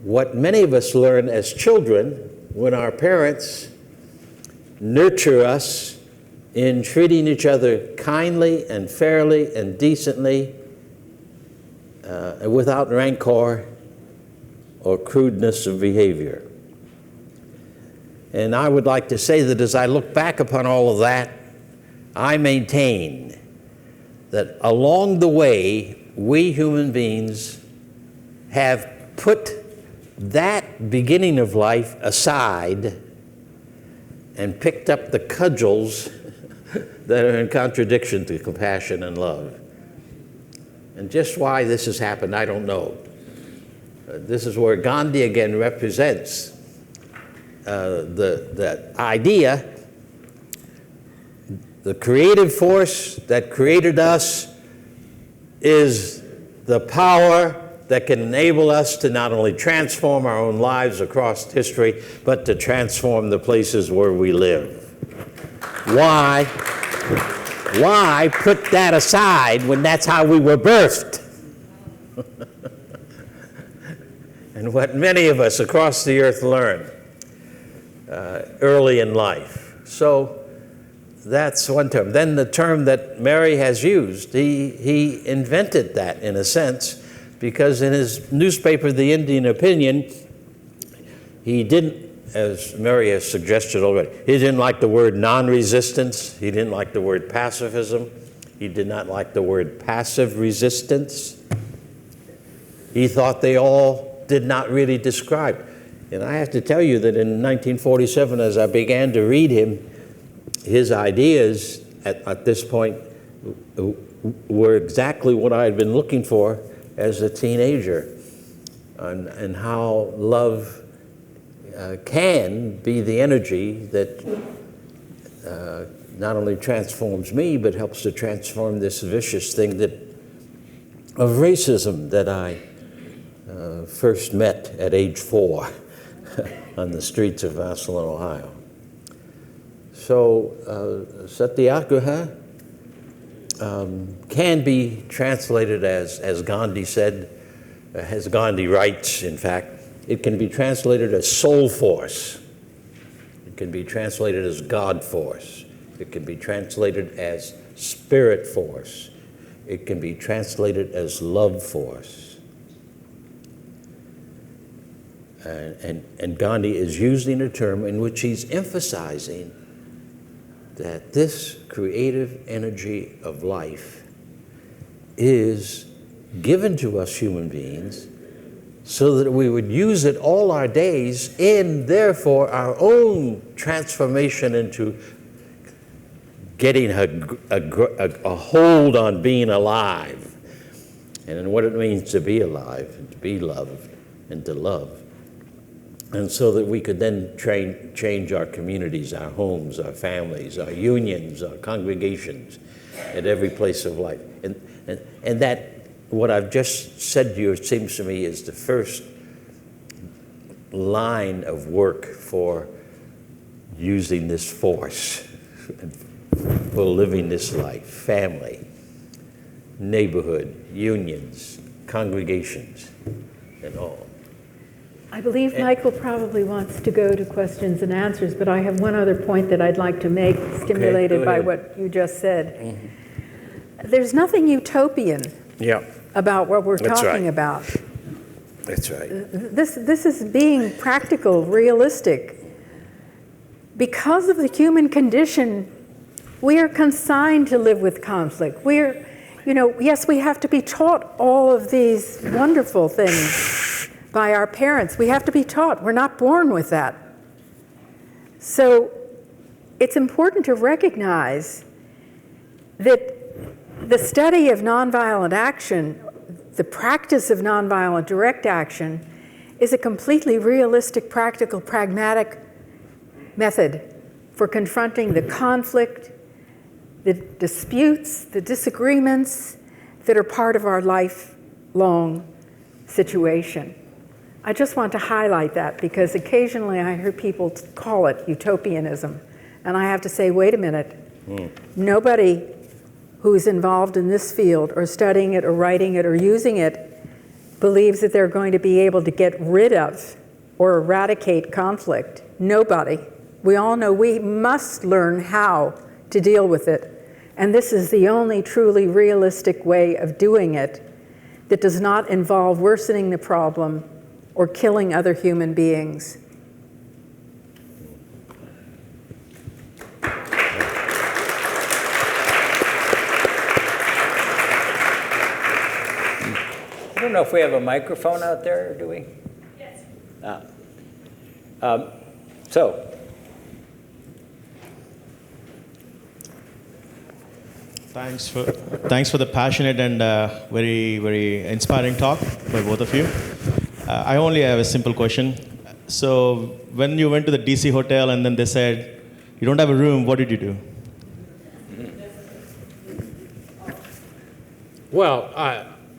what many of us learn as children when our parents nurture us in treating each other kindly and fairly and decently, without rancor or crudeness of behavior. And I would like to say that as I look back upon all of that, I maintain that along the way, we human beings have put that beginning of life aside and picked up the cudgels that are in contradiction to compassion and love. And just why this has happened, I don't know. This is where Gandhi again represents the idea, the creative force that created us is the power that can enable us to not only transform our own lives across history, but to transform the places where we live. Why put that aside when that's how we were birthed? And what many of us across the earth learn early in life. So that's one term. Then the term that Mary has used, he invented that in a sense, because in his newspaper, The Indian Opinion, he didn't, as Mary has suggested already, he didn't like the word non-resistance, he didn't like the word pacifism, he did not like the word passive resistance. He thought they all did not really describe. And I have to tell you that in 1947, as I began to read him, his ideas at this point were exactly what I had been looking for as a teenager, and how love can be the energy that not only transforms me, but helps to transform this vicious thing of racism that I first met at age 4 on the streets of Massillon, Ohio. So Satyagraha can be translated as Gandhi said, as Gandhi writes, in fact, it can be translated as soul force. It can be translated as God force. It can be translated as spirit force. It can be translated as love force. And Gandhi is using a term in which he's emphasizing that this creative energy of life is given to us human beings so that we would use it all our days in, therefore, our own transformation into getting a hold on being alive, and in what it means to be alive, and to be loved, and to love. And so that we could then change our communities, our homes, our families, our unions, our congregations, at every place of life. And that, what I've just said to you, it seems to me, is the first line of work for using this force, for living this life: family, neighborhood, unions, congregations, and all. I believe Michael probably wants to go to questions and answers, but I have one other point that I'd like to make, stimulated by what you just said. Mm-hmm. There's nothing utopian about what we're talking about. That's right. This is being practical, realistic. Because of the human condition, we are consigned to live with conflict. Yes, we have to be taught all of these wonderful things by our parents. We have to be taught. We're not born with that. So it's important to recognize that the study of nonviolent action, the practice of nonviolent direct action, is a completely realistic, practical, pragmatic method for confronting the conflict, the disputes, the disagreements that are part of our lifelong situation. I just want to highlight that because occasionally I hear people call it utopianism. And I have to say, wait a minute. Nobody who's involved in this field or studying it or writing it or using it believes that they're going to be able to get rid of or eradicate conflict. Nobody. We all know we must learn how to deal with it. And this is the only truly realistic way of doing it that does not involve worsening the problem or killing other human beings. I don't know if we have a microphone out there, or do we? Yes. So. Thanks for the passionate and very, very inspiring talk by both of you. I only have a simple question. So when you went to the DC hotel and then they said, you don't have a room, what did you do? Well,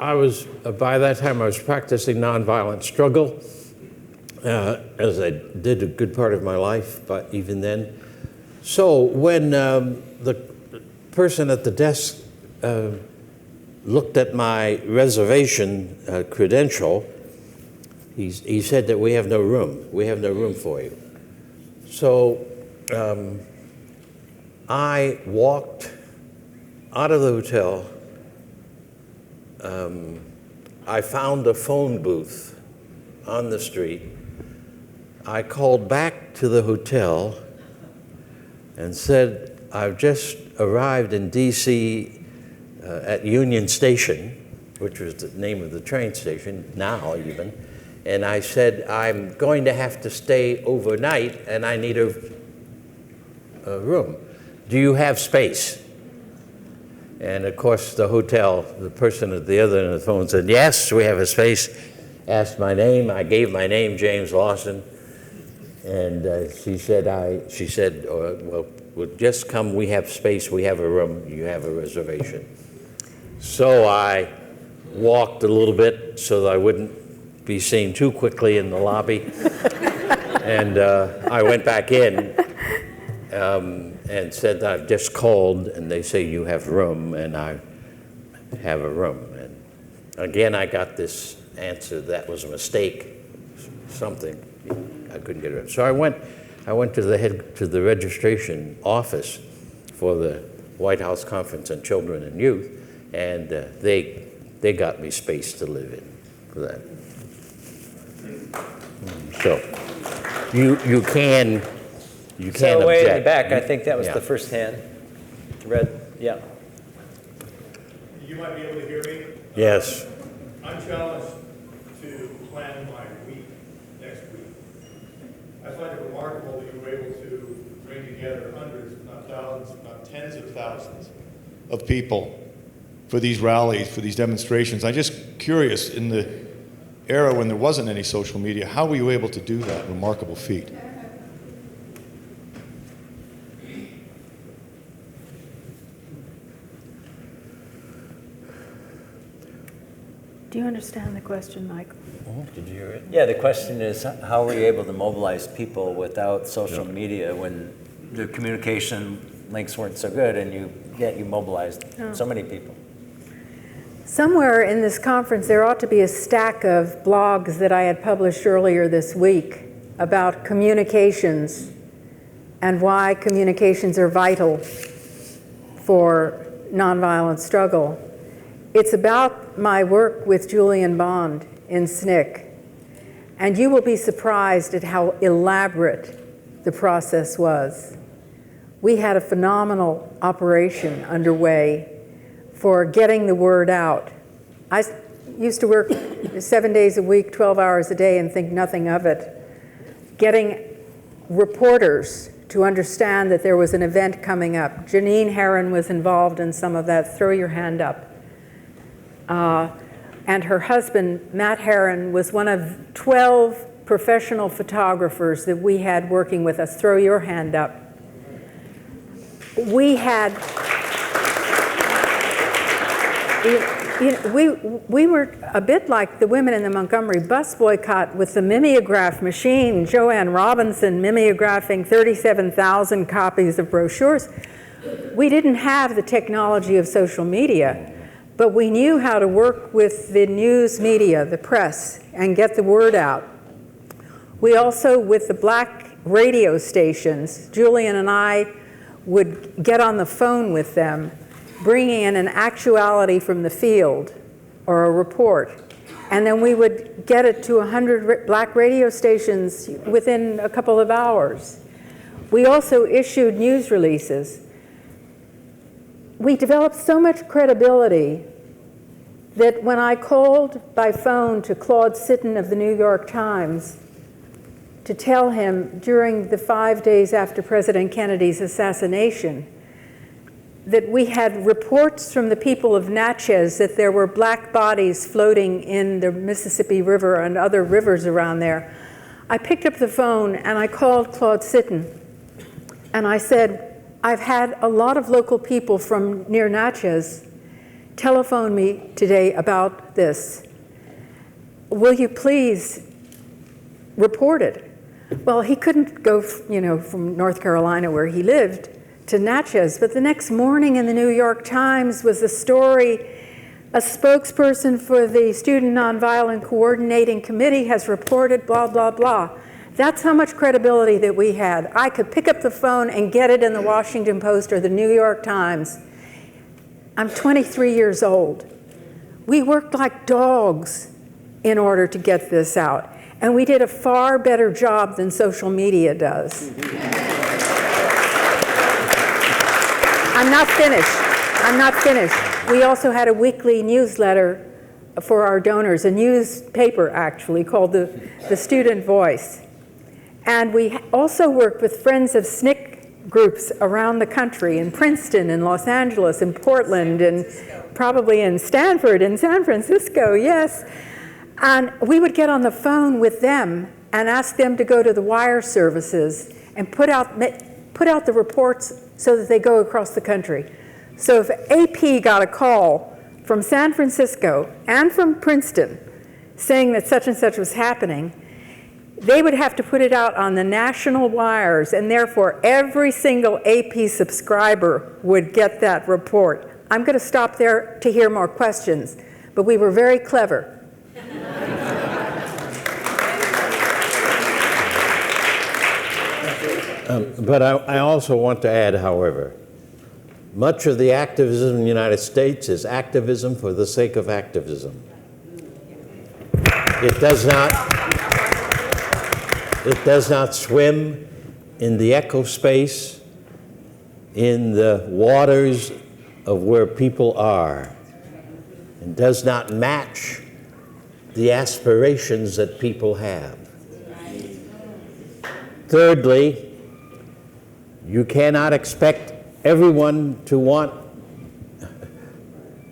I was, by that time, I was practicing nonviolent struggle, as I did a good part of my life, but even then. So when the person at the desk looked at my reservation credential, he said that we have no room. We have no room for you. So I walked out of the hotel. I found a phone booth on the street. I called back to the hotel and said, I've just arrived in DC at Union Station, which was the name of the train station, now even, and I said, I'm going to have to stay overnight and I need a room. Do you have space? And of course, the hotel, the person at the other end of the phone said, yes, we have a space. Asked my name. I gave my name, James Lawson. And she said, well, just come. We have space. We have a room. You have a reservation. So I walked a little bit so that I wouldn't be seen too quickly in the lobby. And I went back in. And said, I've just called, and they say you have room, and I have a room. And again, I got this answer that was a mistake, something. I couldn't get it right. So I went to the registration office for the White House Conference on Children and Youth, and they got me space to live in for that. So you can. You can't So way object. in the back, I think that was Yeah. the first hand. Red, yeah. You might be able to hear me. Yes. I'm challenged to plan my week next week. I find it remarkable that you were able to bring together hundreds, if not thousands, if not tens of thousands of people for these rallies, for these demonstrations. I'm just curious, in the era when there wasn't any social media, how were you able to do that remarkable feat? Do you understand the question, Michael? Did you hear it? Yeah, the question is, how were you able to mobilize people without social media when the communication links weren't so good, and you mobilized so many people? Somewhere in this conference, there ought to be a stack of blogs that I had published earlier this week about communications and why communications are vital for nonviolent struggle. It's about my work with Julian Bond in SNCC, and you will be surprised at how elaborate the process was. We had a phenomenal operation underway for getting the word out. I used to work 7 days a week, 12 hours a day, and think nothing of it. Getting reporters to understand that there was an event coming up. Janine Herron was involved in some of that. Throw your hand up. And her husband, Matt Herron, was one of 12 professional photographers that we had working with us. Throw your hand up. We had, we were a bit like the women in the Montgomery Bus Boycott with the mimeograph machine, Joanne Robinson mimeographing 37,000 copies of brochures. We didn't have the technology of social media, but we knew how to work with the news media, the press, and get the word out. We also, with the black radio stations, Julian and I would get on the phone with them, bringing in an actuality from the field or a report. And then we would get it to 100 black radio stations within a couple of hours. We also issued news releases. We developed so much credibility that when I called by phone to Claude Sitton of the New York Times to tell him during the 5 days after President Kennedy's assassination that we had reports from the people of Natchez that there were black bodies floating in the Mississippi River and other rivers around there, I picked up the phone and I called Claude Sitton and I said, I've had a lot of local people from near Natchez telephone me today about this. Will you please report it? Well, he couldn't go, from North Carolina where he lived to Natchez, but the next morning in the New York Times was a story, a spokesperson for the Student Nonviolent Coordinating Committee has reported blah, blah, blah. That's how much credibility that we had. I could pick up the phone and get it in the Washington Post or the New York Times. I'm 23 years old. We worked like dogs in order to get this out. And we did a far better job than social media does. I'm not finished. We also had a weekly newsletter for our donors, a newspaper actually called the Student Voice. And we also worked with Friends of SNCC groups around the country, in Princeton, in Los Angeles, in Portland, and probably in Stanford, in San Francisco, yes. And we would get on the phone with them and ask them to go to the wire services and put out the reports so that they go across the country. So if AP got a call from San Francisco and from Princeton saying that such and such was happening, they would have to put it out on the national wires, and therefore every single AP subscriber would get that report. I'm going to stop there to hear more questions, but we were very clever. But I also want to add, however, much of the activism in the United States is activism for the sake of activism. It does not swim in the echo space, in the waters of where people are, and does not match the aspirations that people have. Thirdly, you cannot expect everyone to want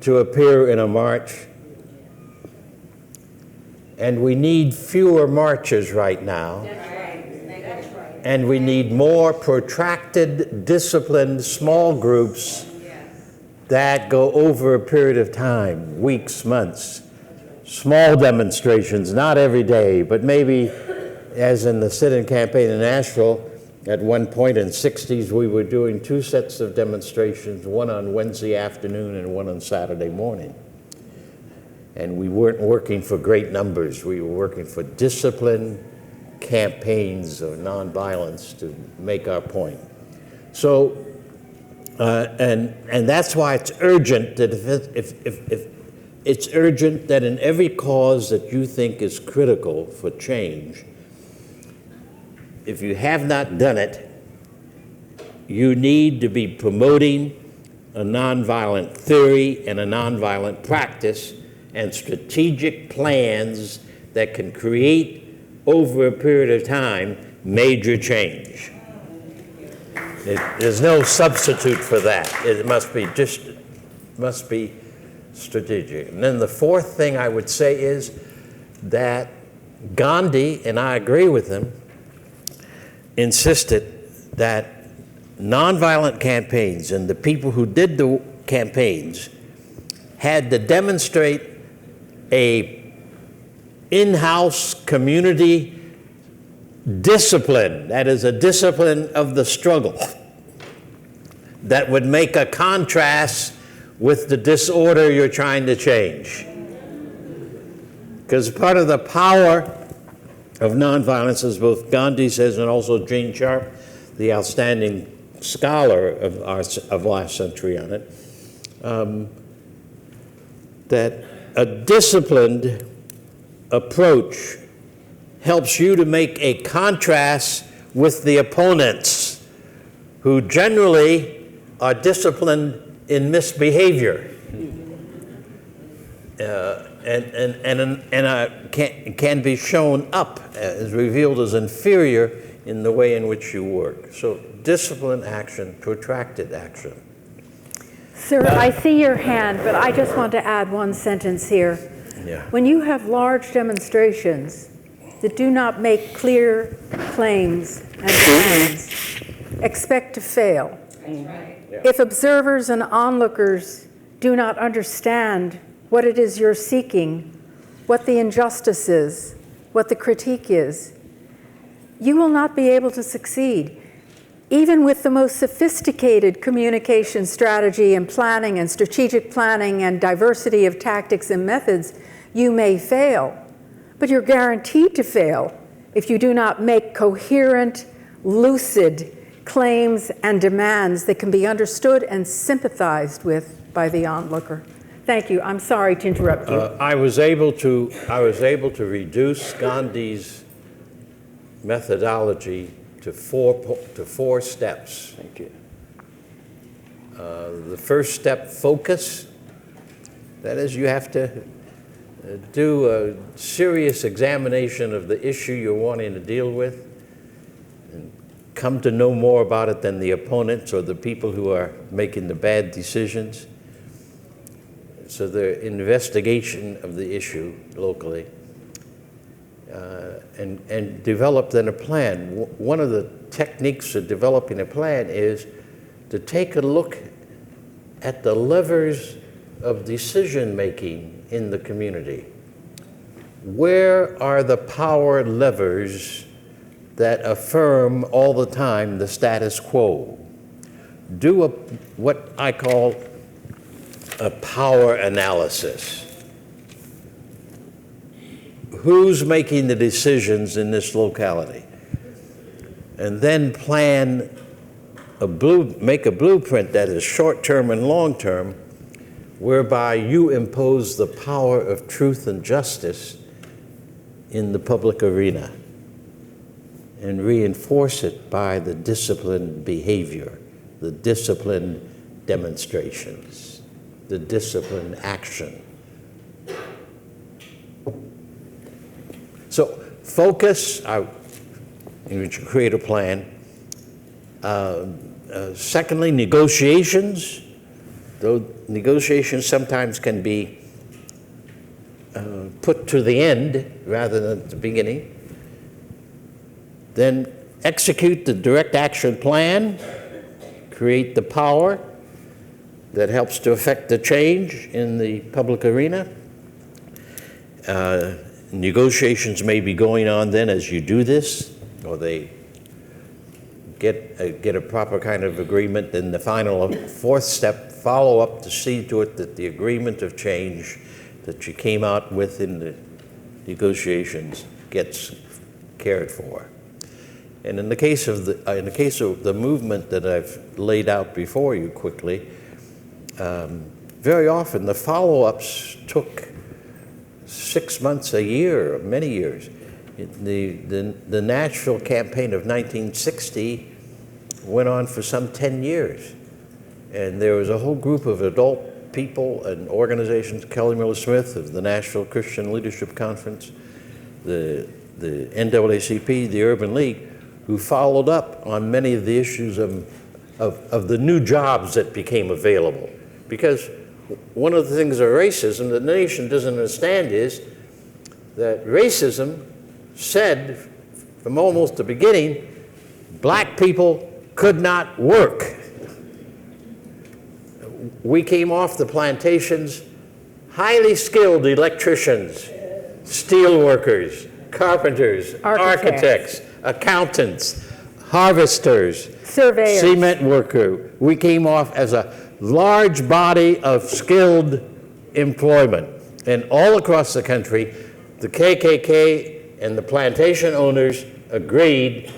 to appear in a march. And we need fewer marches right now. And we need more protracted, disciplined, small groups that go over a period of time, weeks, months. Small demonstrations, not every day, but maybe, as in the sit-in campaign in Nashville, at one point in the 60s, we were doing 2 sets of demonstrations, one on Wednesday afternoon and one on Saturday morning. And we weren't working for great numbers. We were working for disciplined campaigns of nonviolence to make our point. So, and that's why it's urgent that if it's urgent that in every cause that you think is critical for change, if you have not done it, you need to be promoting a nonviolent theory and a nonviolent practice and strategic plans that can create, over a period of time, major change. There's no substitute for that. It must be strategic. And then the fourth thing I would say is that Gandhi, and I agree with him, insisted that nonviolent campaigns and the people who did the campaigns had to demonstrate a in-house community discipline, that is, a discipline of the struggle, that would make a contrast with the disorder you're trying to change. Because part of the power of nonviolence, as both Gandhi says and also Gene Sharp, the outstanding scholar of last century on it, that a disciplined approach helps you to make a contrast with the opponents, who generally are disciplined in misbehavior. Can be shown up as revealed as inferior in the way in which you work. So disciplined action, protracted action. Sir, I see your hand, but I just want to add one sentence here. Yeah. When you have large demonstrations that do not make clear claims and demands, expect to fail. That's right. If observers and onlookers do not understand what it is you're seeking, what the injustice is, what the critique is, you will not be able to succeed. Even with the most sophisticated communication strategy and planning and strategic planning and diversity of tactics and methods, you may fail. But you're guaranteed to fail if you do not make coherent, lucid claims and demands that can be understood and sympathized with by the onlooker. Thank you. I'm sorry to interrupt you. I was able to reduce Gandhi's methodology to four steps. Thank you. The first step, focus. That is, you have to do a serious examination of the issue you're wanting to deal with and come to know more about it than the opponents or the people who are making the bad decisions. So the investigation of the issue locally, and develop then a plan. One of the techniques of developing a plan is to take a look at the levers of decision-making in the community. Where are the power levers that affirm all the time the status quo? Do what I call a power analysis. Who's making the decisions in this locality? And then plan make a blueprint that is short-term and long-term, whereby you impose the power of truth and justice in the public arena and reinforce it by the disciplined behavior, the disciplined demonstrations, the disciplined action. So focus, in which you create a plan. Secondly, negotiations. Though negotiations sometimes can be put to the end rather than at the beginning. Then execute the direct action plan, create the power that helps to affect the change in the public arena. Negotiations may be going on then as you do this, or they get a proper kind of agreement. Then the final fourth step, follow up to see to it that the agreement of change that you came out with in the negotiations gets cared for. And in the case of the movement that I've laid out before you quickly, very often the follow-ups took 6 months, a year, many years. The Nashville campaign of 1960 went on for some 10 years. And there was a whole group of adult people and organizations, Kelly Miller Smith of the Nashville Christian Leadership Conference, the NAACP, the Urban League, who followed up on many of the issues of the new jobs that became available. Because one of the things of racism that the nation doesn't understand is that racism said from almost the beginning, black people could not work. We came off the plantations highly skilled electricians, steel workers, carpenters, architects, accountants, harvesters, surveyors, cement worker. We came off as a large body of skilled employment. And all across the country, the KKK and the plantation owners agreed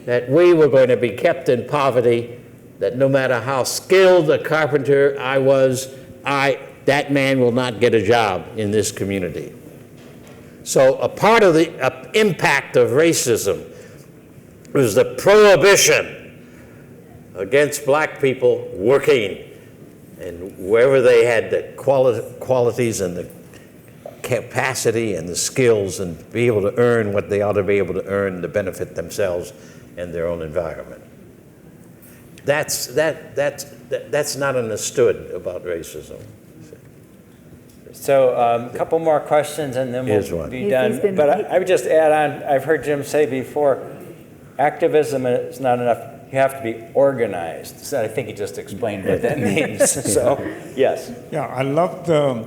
that we were going to be kept in poverty, that no matter how skilled a carpenter I was, that man will not get a job in this community. So a part of the impact of racism was the prohibition against black people working, and wherever they had the qualities and the capacity and the skills and be able to earn what they ought to be able to earn to benefit themselves and their own environment. That's not understood about racism. So a couple more questions and then we'll be done. But I would just add on, I've heard Jim say before, activism is not enough. You have to be organized. So I think he just explained what that means. So, yes. Yeah, I love the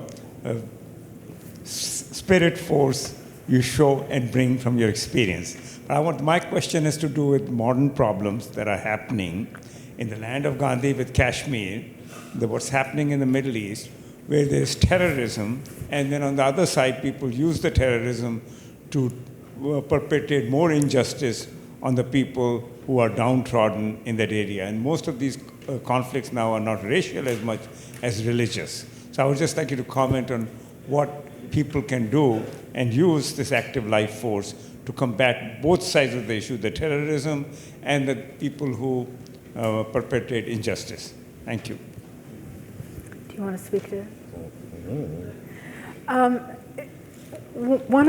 spirit force you show and bring from your experience. My question has to do with modern problems that are happening in the land of Gandhi with Kashmir, what's happening in the Middle East, where there's terrorism, and then on the other side, people use the terrorism to perpetrate more injustice on the people who are downtrodden in that area. And most of these conflicts now are not racial as much as religious. So I would just like you to comment on what people can do and use this active life force to combat both sides of the issue, the terrorism and the people who perpetrate injustice. Thank you. Do you want to speak to that? One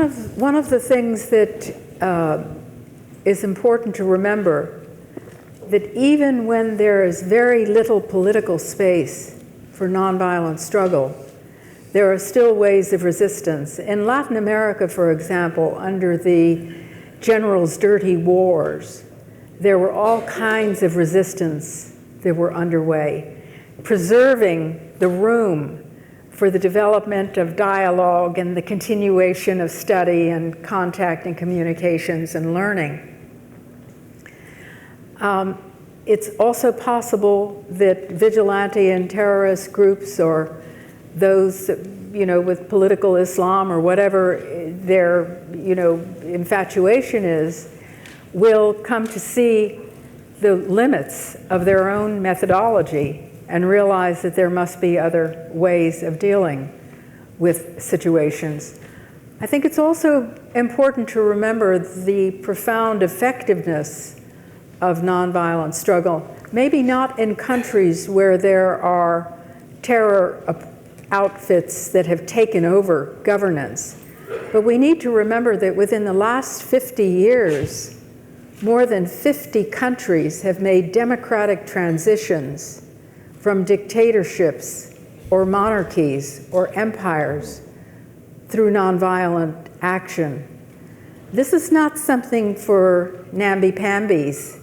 of the things that is important to remember, that even when there is very little political space for nonviolent struggle, there are still ways of resistance. In Latin America, for example, under the generals' dirty wars, there were all kinds of resistance that were underway, preserving the room for the development of dialogue and the continuation of study and contact and communications and learning. It's also possible that vigilante and terrorist groups, or those, with political Islam or whatever their, infatuation is, will come to see the limits of their own methodology and realize that there must be other ways of dealing with situations. I think it's also important to remember the profound effectiveness of nonviolent struggle, maybe not in countries where there are terror outfits that have taken over governance, but we need to remember that within the last 50 years, more than 50 countries have made democratic transitions from dictatorships or monarchies or empires through nonviolent action. This is not something for namby-pambies.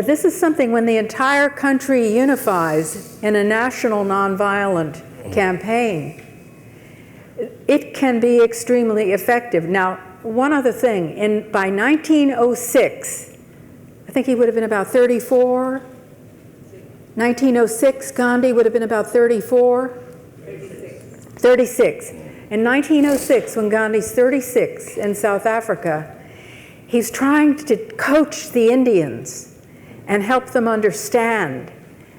This is something when the entire country unifies in a national nonviolent campaign, it can be extremely effective. Now, one other thing, by 1906, I think he would have been about 34. 1906, Gandhi would have been about 34? 36. In 1906, when Gandhi's 36 in South Africa, he's trying to coach the Indians and help them understand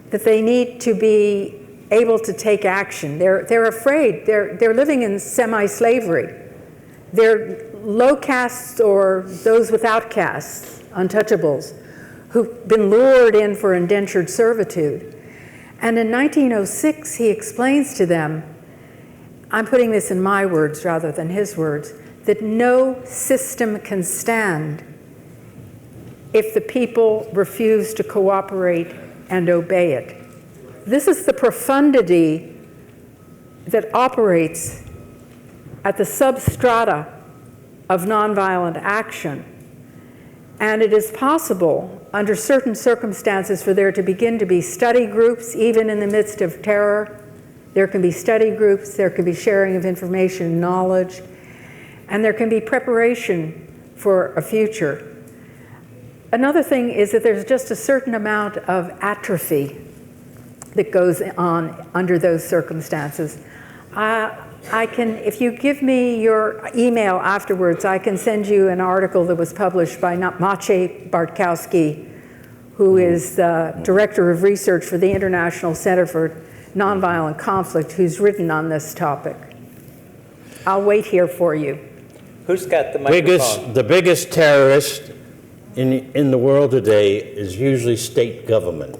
that they need to be able to take action. They're afraid. They're living in semi-slavery. They're low castes or those without castes, untouchables, who've been lured in for indentured servitude. And in 1906, he explains to them, I'm putting this in my words rather than his words, that no system can stand if the people refuse to cooperate and obey it. This is the profundity that operates at the substrata of nonviolent action. And it is possible, under certain circumstances, for there to begin to be study groups, even in the midst of terror. There can be study groups, there can be sharing of information and knowledge, and there can be preparation for a future. Another thing is that there's just a certain amount of atrophy that goes on under those circumstances. I can, if you give me your email afterwards, I can send you an article that was published by Maciej Bartkowski, who is the Director of Research for the International Center for Nonviolent Conflict, who's written on this topic. I'll wait here for you. Who's got the microphone? The biggest terrorist in the world today is usually state government,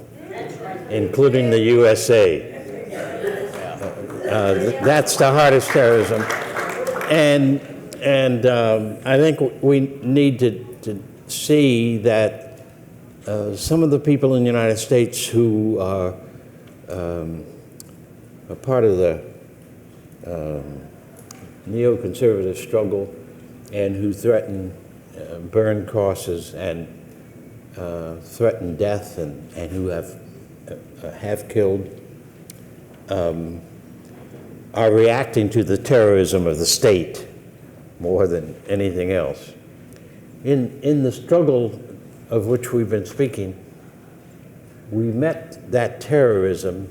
including the USA. That's the hardest terrorism. And I think we need to see that some of the people in the United States who are a part of the neoconservative struggle and who threaten burn crosses and threaten death and who have killed are reacting to the terrorism of the state more than anything else. In the struggle of which we've been speaking, we met that terrorism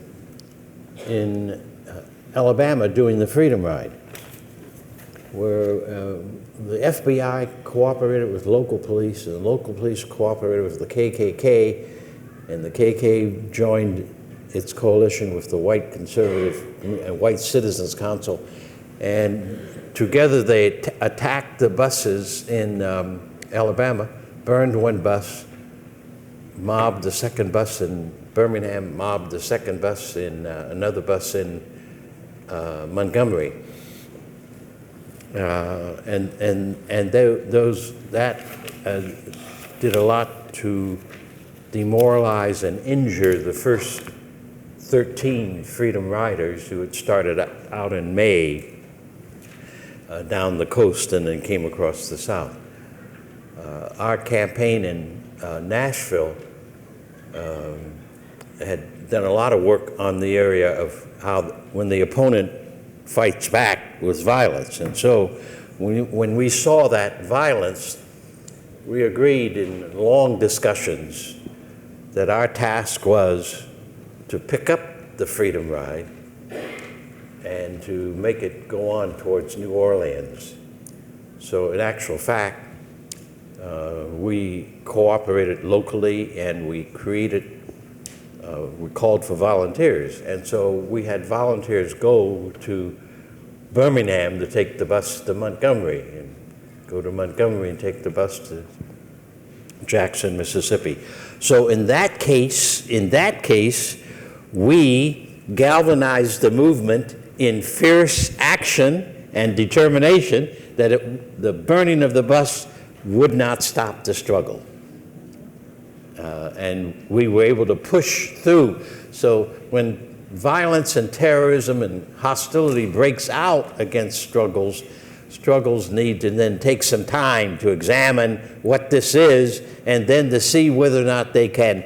in Alabama during the Freedom Ride, where the FBI cooperated with local police, and the local police cooperated with the KKK, and the KKK joined its coalition with the White Conservative and White Citizens Council, and together they attacked the buses in Alabama, burned one bus, mobbed the second bus in Birmingham, mobbed the second bus in another bus in Montgomery. That did a lot to demoralize and injure the first 13 Freedom Riders who had started out in May down the coast and then came across the South. Our campaign in Nashville had done a lot of work on the area of how when the opponent fights back with violence. And so when we saw that violence, we agreed in long discussions that our task was to pick up the Freedom Ride and to make it go on towards New Orleans. So in actual fact, we cooperated locally and we created, we called for volunteers. And so we had volunteers go to Birmingham to take the bus to Montgomery, and go to Montgomery and take the bus to Jackson, Mississippi. So in that case, we galvanized the movement in fierce action and determination that the burning of the bus would not stop the struggle. And we were able to push through. So when violence and terrorism and hostility breaks out against struggles need to then take some time to examine what this is and then to see whether or not they can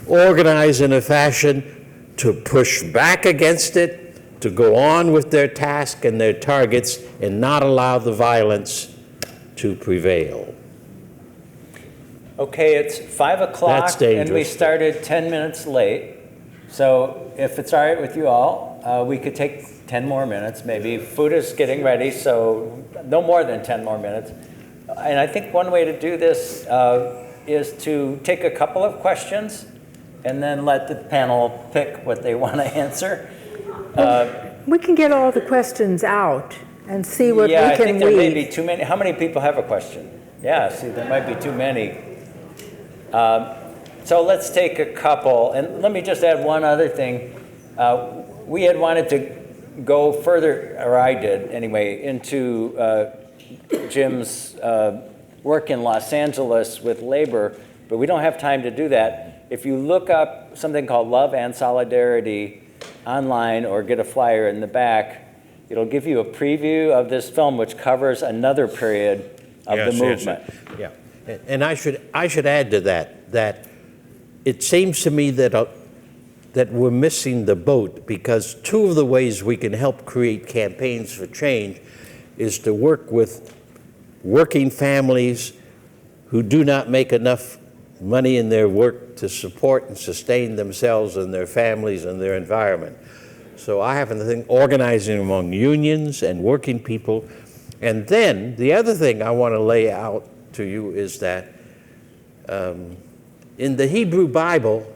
organize in a fashion to push back against it, to go on with their task and their targets and not allow the violence to prevail. Okay, it's 5 o'clock That's dangerous. and we started 10 minutes late. So if it's all right with you all, we could take 10 more minutes maybe. Food is getting ready, so no more than 10 more minutes. And I think one way to do this is to take a couple of questions and then let the panel pick what they want to answer. We can get all the questions out and see what we can I think there may weave. be too many. How many people have a question? Yeah, see, there might be too many. So let's take a couple. And let me just add one other thing. We had wanted to go further, or I did anyway, into Jim's work in Los Angeles with labor, but we don't have time to do that. If you look up something called Love and Solidarity online or get a flyer in the back, It'll give you a preview of this film, which covers another period of the movement. Yes. Yeah. And I should add to that it seems to me that we're missing the boat, because two of the ways we can help create campaigns for change is to work with working families who do not make enough money in their work to support and sustain themselves and their families and their environment. So I happen to think organizing among unions and working people. And then the other thing I want to lay out to you is that in the Hebrew Bible,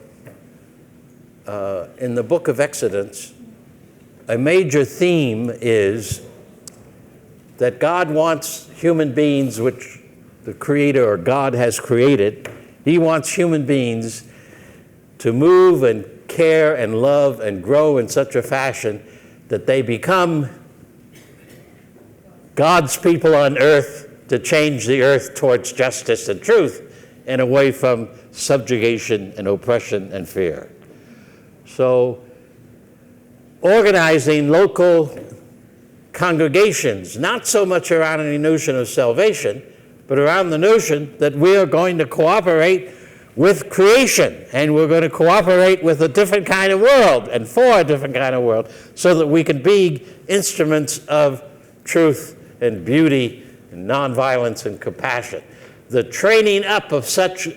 in the book of Exodus, a major theme is that God wants human beings, which the Creator or God has created, He wants human beings to move and care and love and grow in such a fashion that they become God's people on earth, to change the earth towards justice and truth and away from subjugation and oppression and fear. So organizing local congregations, not so much around any notion of salvation, but around the notion that we are going to cooperate with creation, and we're going to cooperate with a different kind of world and for a different kind of world, so that we can be instruments of truth and beauty and nonviolence and compassion. The training up of such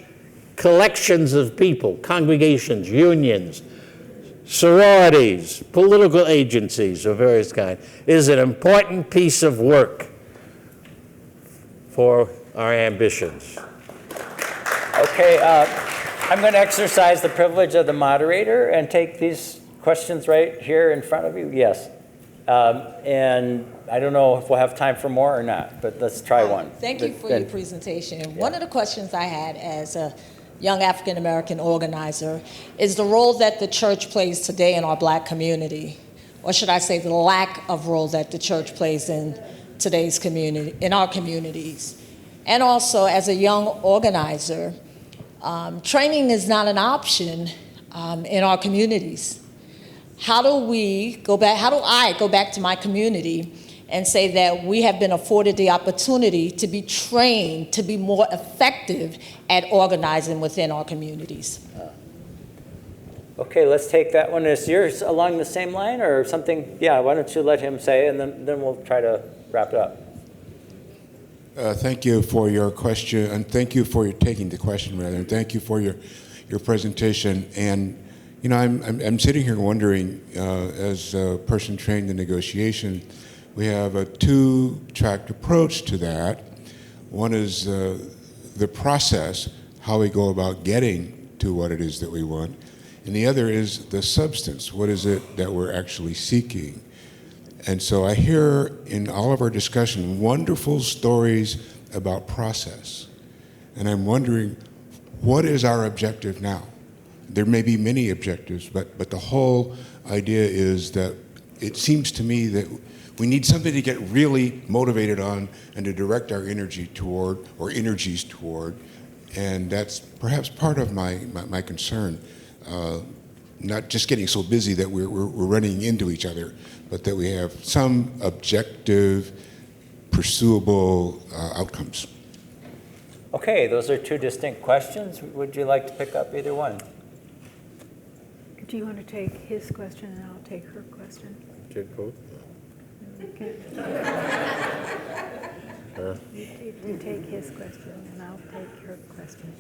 collections of people, congregations, unions, sororities, political agencies of various kinds, is an important piece of work for our ambitions. Okay, I'm going to exercise the privilege of the moderator and take these questions right here in front of you. Yes. And I don't know if we'll have time for more or not, but let's try one. Thank you for your presentation. One of the questions I had as a young African-American organizer is the role that the church plays today in our Black community, or should I say the lack of role that the church plays in today's community, in our communities. And also, as a young organizer, training is not an option in our communities. How do I go back to my community and say that we have been afforded the opportunity to be trained to be more effective at organizing within our communities? Okay, let's take that one. Is yours along the same line or something? Yeah, why don't you let him say, and then we'll try to wrap it up. Thank you for your question, and thank you for taking the question, rather, and thank you for your presentation. And you know, I'm sitting here wondering, as a person trained in negotiation, we have a two-tracked approach to that. One is the process, how we go about getting to what it is that we want, and the other is the substance. What is it that we're actually seeking? And so I hear in all of our discussion wonderful stories about process. And I'm wondering, what is our objective now? There may be many objectives, but the whole idea is that it seems to me that we need something to get really motivated on and to direct our energy toward, or energies toward. And that's perhaps part of my concern. Not just getting so busy that we're running into each other, but that we have some objective, pursuable outcomes. Okay, those are two distinct questions. Would you like to pick up either one? Do you want to take his question and I'll take her question? Take both. Okay. You take his question and I'll take her question.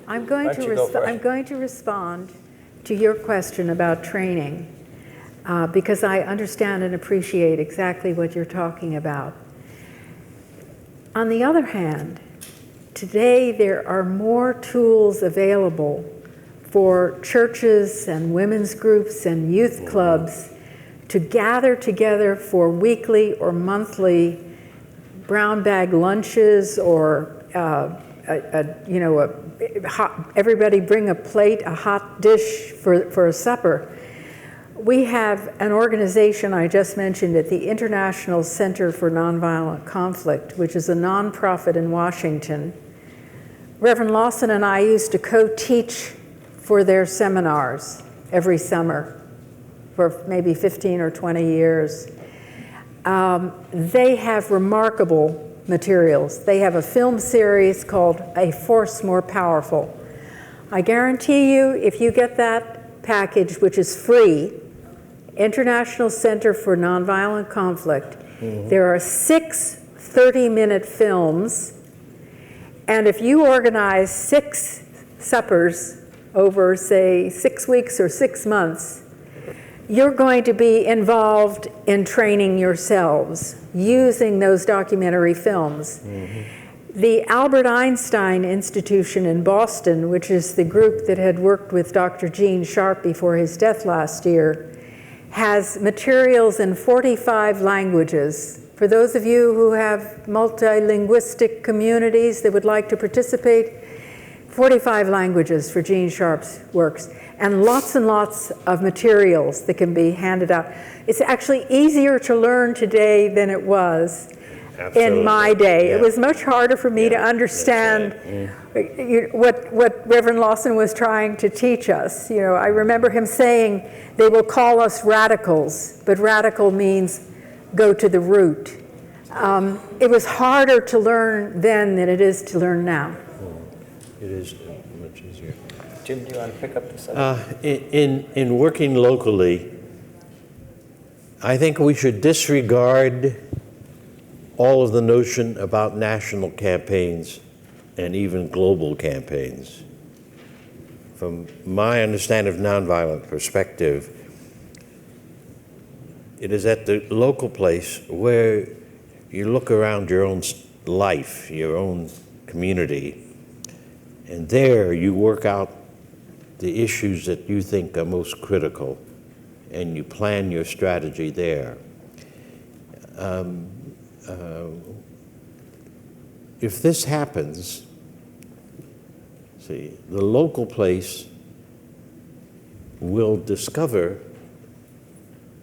I'm going to respond to your question about training because I understand and appreciate exactly what you're talking about. On the other hand, today there are more tools available for churches and women's groups and youth clubs to gather together for weekly or monthly brown bag lunches, or everybody bring a plate, a hot dish for a supper. We have an organization I just mentioned at the International Center for Nonviolent Conflict, which is a nonprofit in Washington. Reverend Lawson and I used to co-teach for their seminars every summer for maybe 15 or 20 years. They have remarkable materials. They have a film series called A Force More Powerful. I guarantee you, if you get that package, which is free, International Center for Nonviolent Conflict, there are 6 30-minute films, and if you organize 6 suppers over, say, 6 weeks or 6 months, you're going to be involved in training yourselves using those documentary films. The Albert Einstein Institution in Boston, which is the group that had worked with Dr. Gene Sharp before his death last year, has materials in 45 languages. For those of you who have multilinguistic communities that would like to participate, 45 languages for Gene Sharp's works, and lots of materials that can be handed out. It's actually easier to learn today than it was in my day. Yeah. It was much harder for me to understand what Reverend Lawson was trying to teach us. You know, I remember him saying, they will call us radicals, but radical means go to the root. It was harder to learn then than it is to learn now. It is much easier. Jim, do you want to pick up the subject? In working locally, I think we should disregard all of the notion about national campaigns and even global campaigns. From my understanding of nonviolent perspective, it is at the local place where you look around your own life, your own community, and there you work out the issues that you think are most critical, and you plan your strategy there. If this happens, see, the local place will discover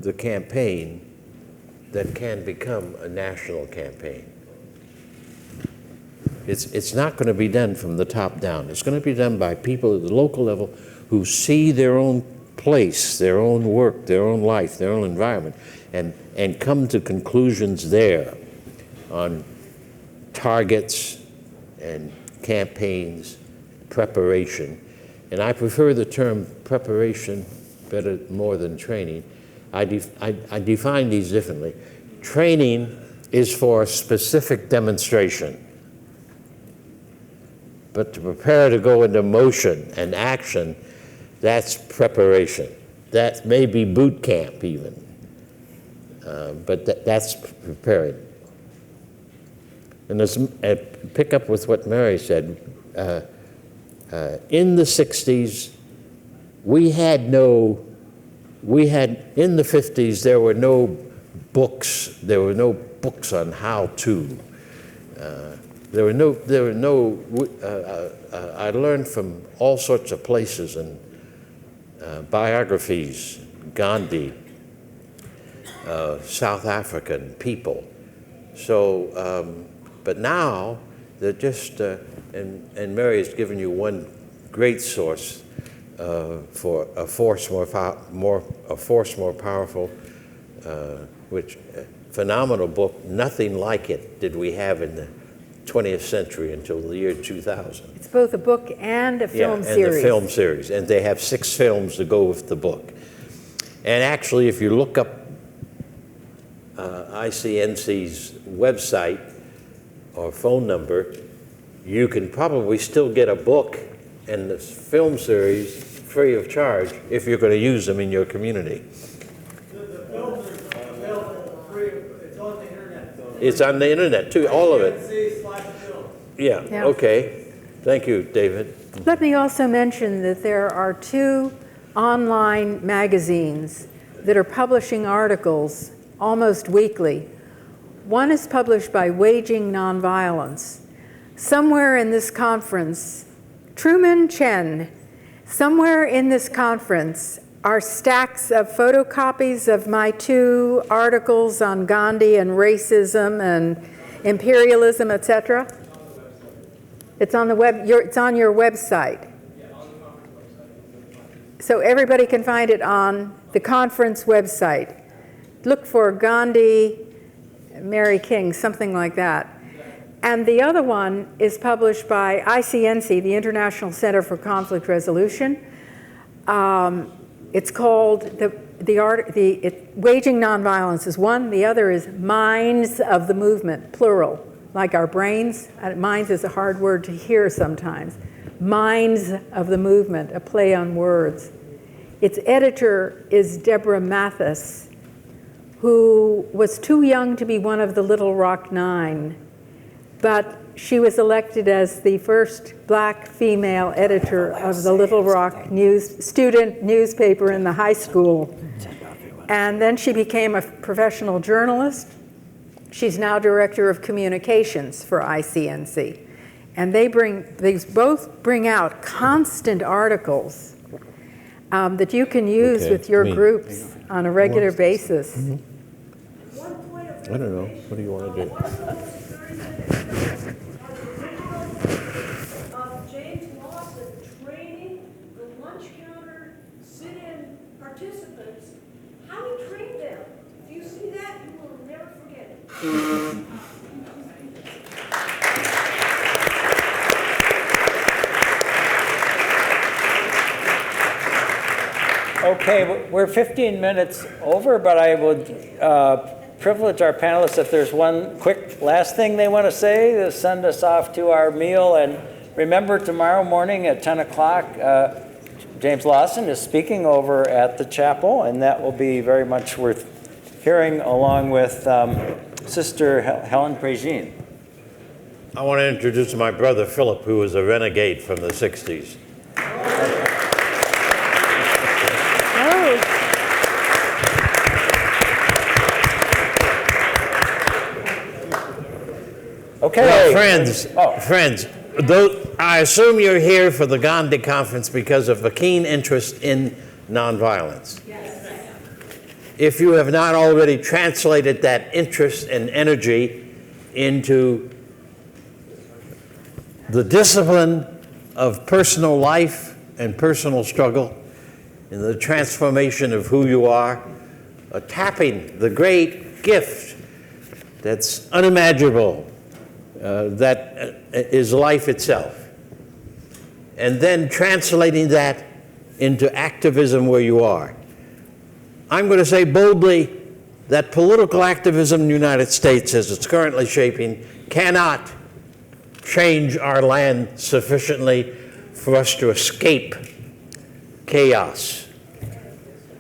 the campaign that can become a national campaign. It's not going to be done from the top down. It's going to be done by people at the local level who see their own place, their own work, their own life, their own environment, and come to conclusions there on targets and campaigns, preparation. And I prefer the term preparation more than training. I define these differently. Training is for a specific demonstration. But to prepare to go into motion and action, that's preparation. That may be boot camp even, but that's preparing. And pick up with what Mary said. In the 60s, in the 50s, there were no books. There were no books on how to. I learned from all sorts of places and biographies, Gandhi, South African people. So, but now they're just, and Mary has given you one great source for a force more powerful, which phenomenal book. Nothing like it did we have in the 20th century until the year 2000. It's both a book and a film series. And the film series. And they have 6 films to go with the book. And actually, if you look up ICNC's website or phone number, you can probably still get a book and the film series free of charge if you're going to use them in your community. The films are available free. It's on the internet. It's on the internet too, all of it. Yeah, Yeah. okay. Thank you, David. Let me also mention that there are 2 online magazines that are publishing articles almost weekly. One is published by Waging Nonviolence. Somewhere in this conference, Truman Chen, somewhere in this conference are stacks of photocopies of my 2 articles on Gandhi and racism and imperialism, etc. It's on the web. It's on your website. So everybody can find it on the conference website. Look for Gandhi Mary King, something like that. And the other one is published by ICNC, the International Center for Conflict Resolution. It's called, Waging Nonviolence is one, the other is Minds of the Movement, plural, like our brains. Minds is a hard word to hear sometimes. Minds of the Movement, a play on words. Its editor is Deborah Mathis, who was too young to be one of the Little Rock Nine, but she was elected as the first black female editor of the Little Rock student newspaper in the high school. And then she became a professional journalist. She's now director of communications for ICNC. And they both bring out constant articles that you can use with your groups on a regular basis. I don't know. What do you want to do? Of James Lawson training the lunch counter sit-in participants, how he trained them. If you see that, you will never forget it. Okay, we're 15 minutes over, but I would privilege our panelists if there's one quick last thing they want to say to send us off to our meal. And remember, tomorrow morning at 10 o'clock, James Lawson is speaking over at the chapel, and that will be very much worth hearing, along with Sister Helen Prégine. I want to introduce my brother Philip, who was a renegade from the 60s. Okay. Well, friends, I assume you're here for the Gandhi conference because of a keen interest in nonviolence. Yes. If you have not already translated that interest and energy into the discipline of personal life and personal struggle, in the transformation of who you are, tapping the great gift that's unimaginable, that is life itself, and then translating that into activism where you are. I'm going to say boldly that political activism in the United States, as it's currently shaping, cannot change our land sufficiently for us to escape chaos.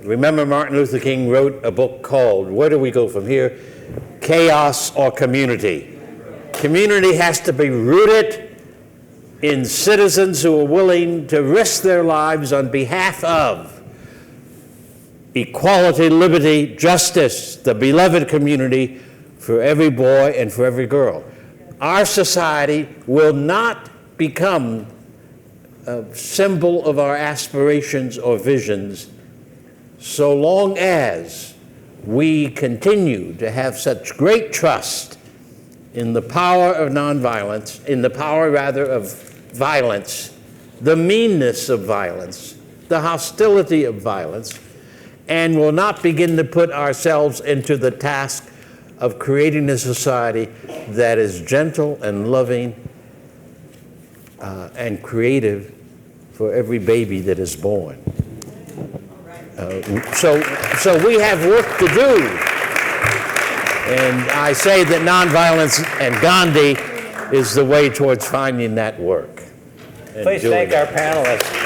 Remember, Martin Luther King wrote a book called, Where Do We Go From Here? Chaos or Community. Community has to be rooted in citizens who are willing to risk their lives on behalf of equality, liberty, justice, the beloved community for every boy and for every girl. Our society will not become a symbol of our aspirations or visions so long as we continue to have such great trust in the power of nonviolence, in the power, rather, of violence, the meanness of violence, the hostility of violence, and will not begin to put ourselves into the task of creating a society that is gentle and loving and creative for every baby that is born. So we have work to do. And I say that nonviolence and Gandhi is the way towards finding that work. Please thank our panelists.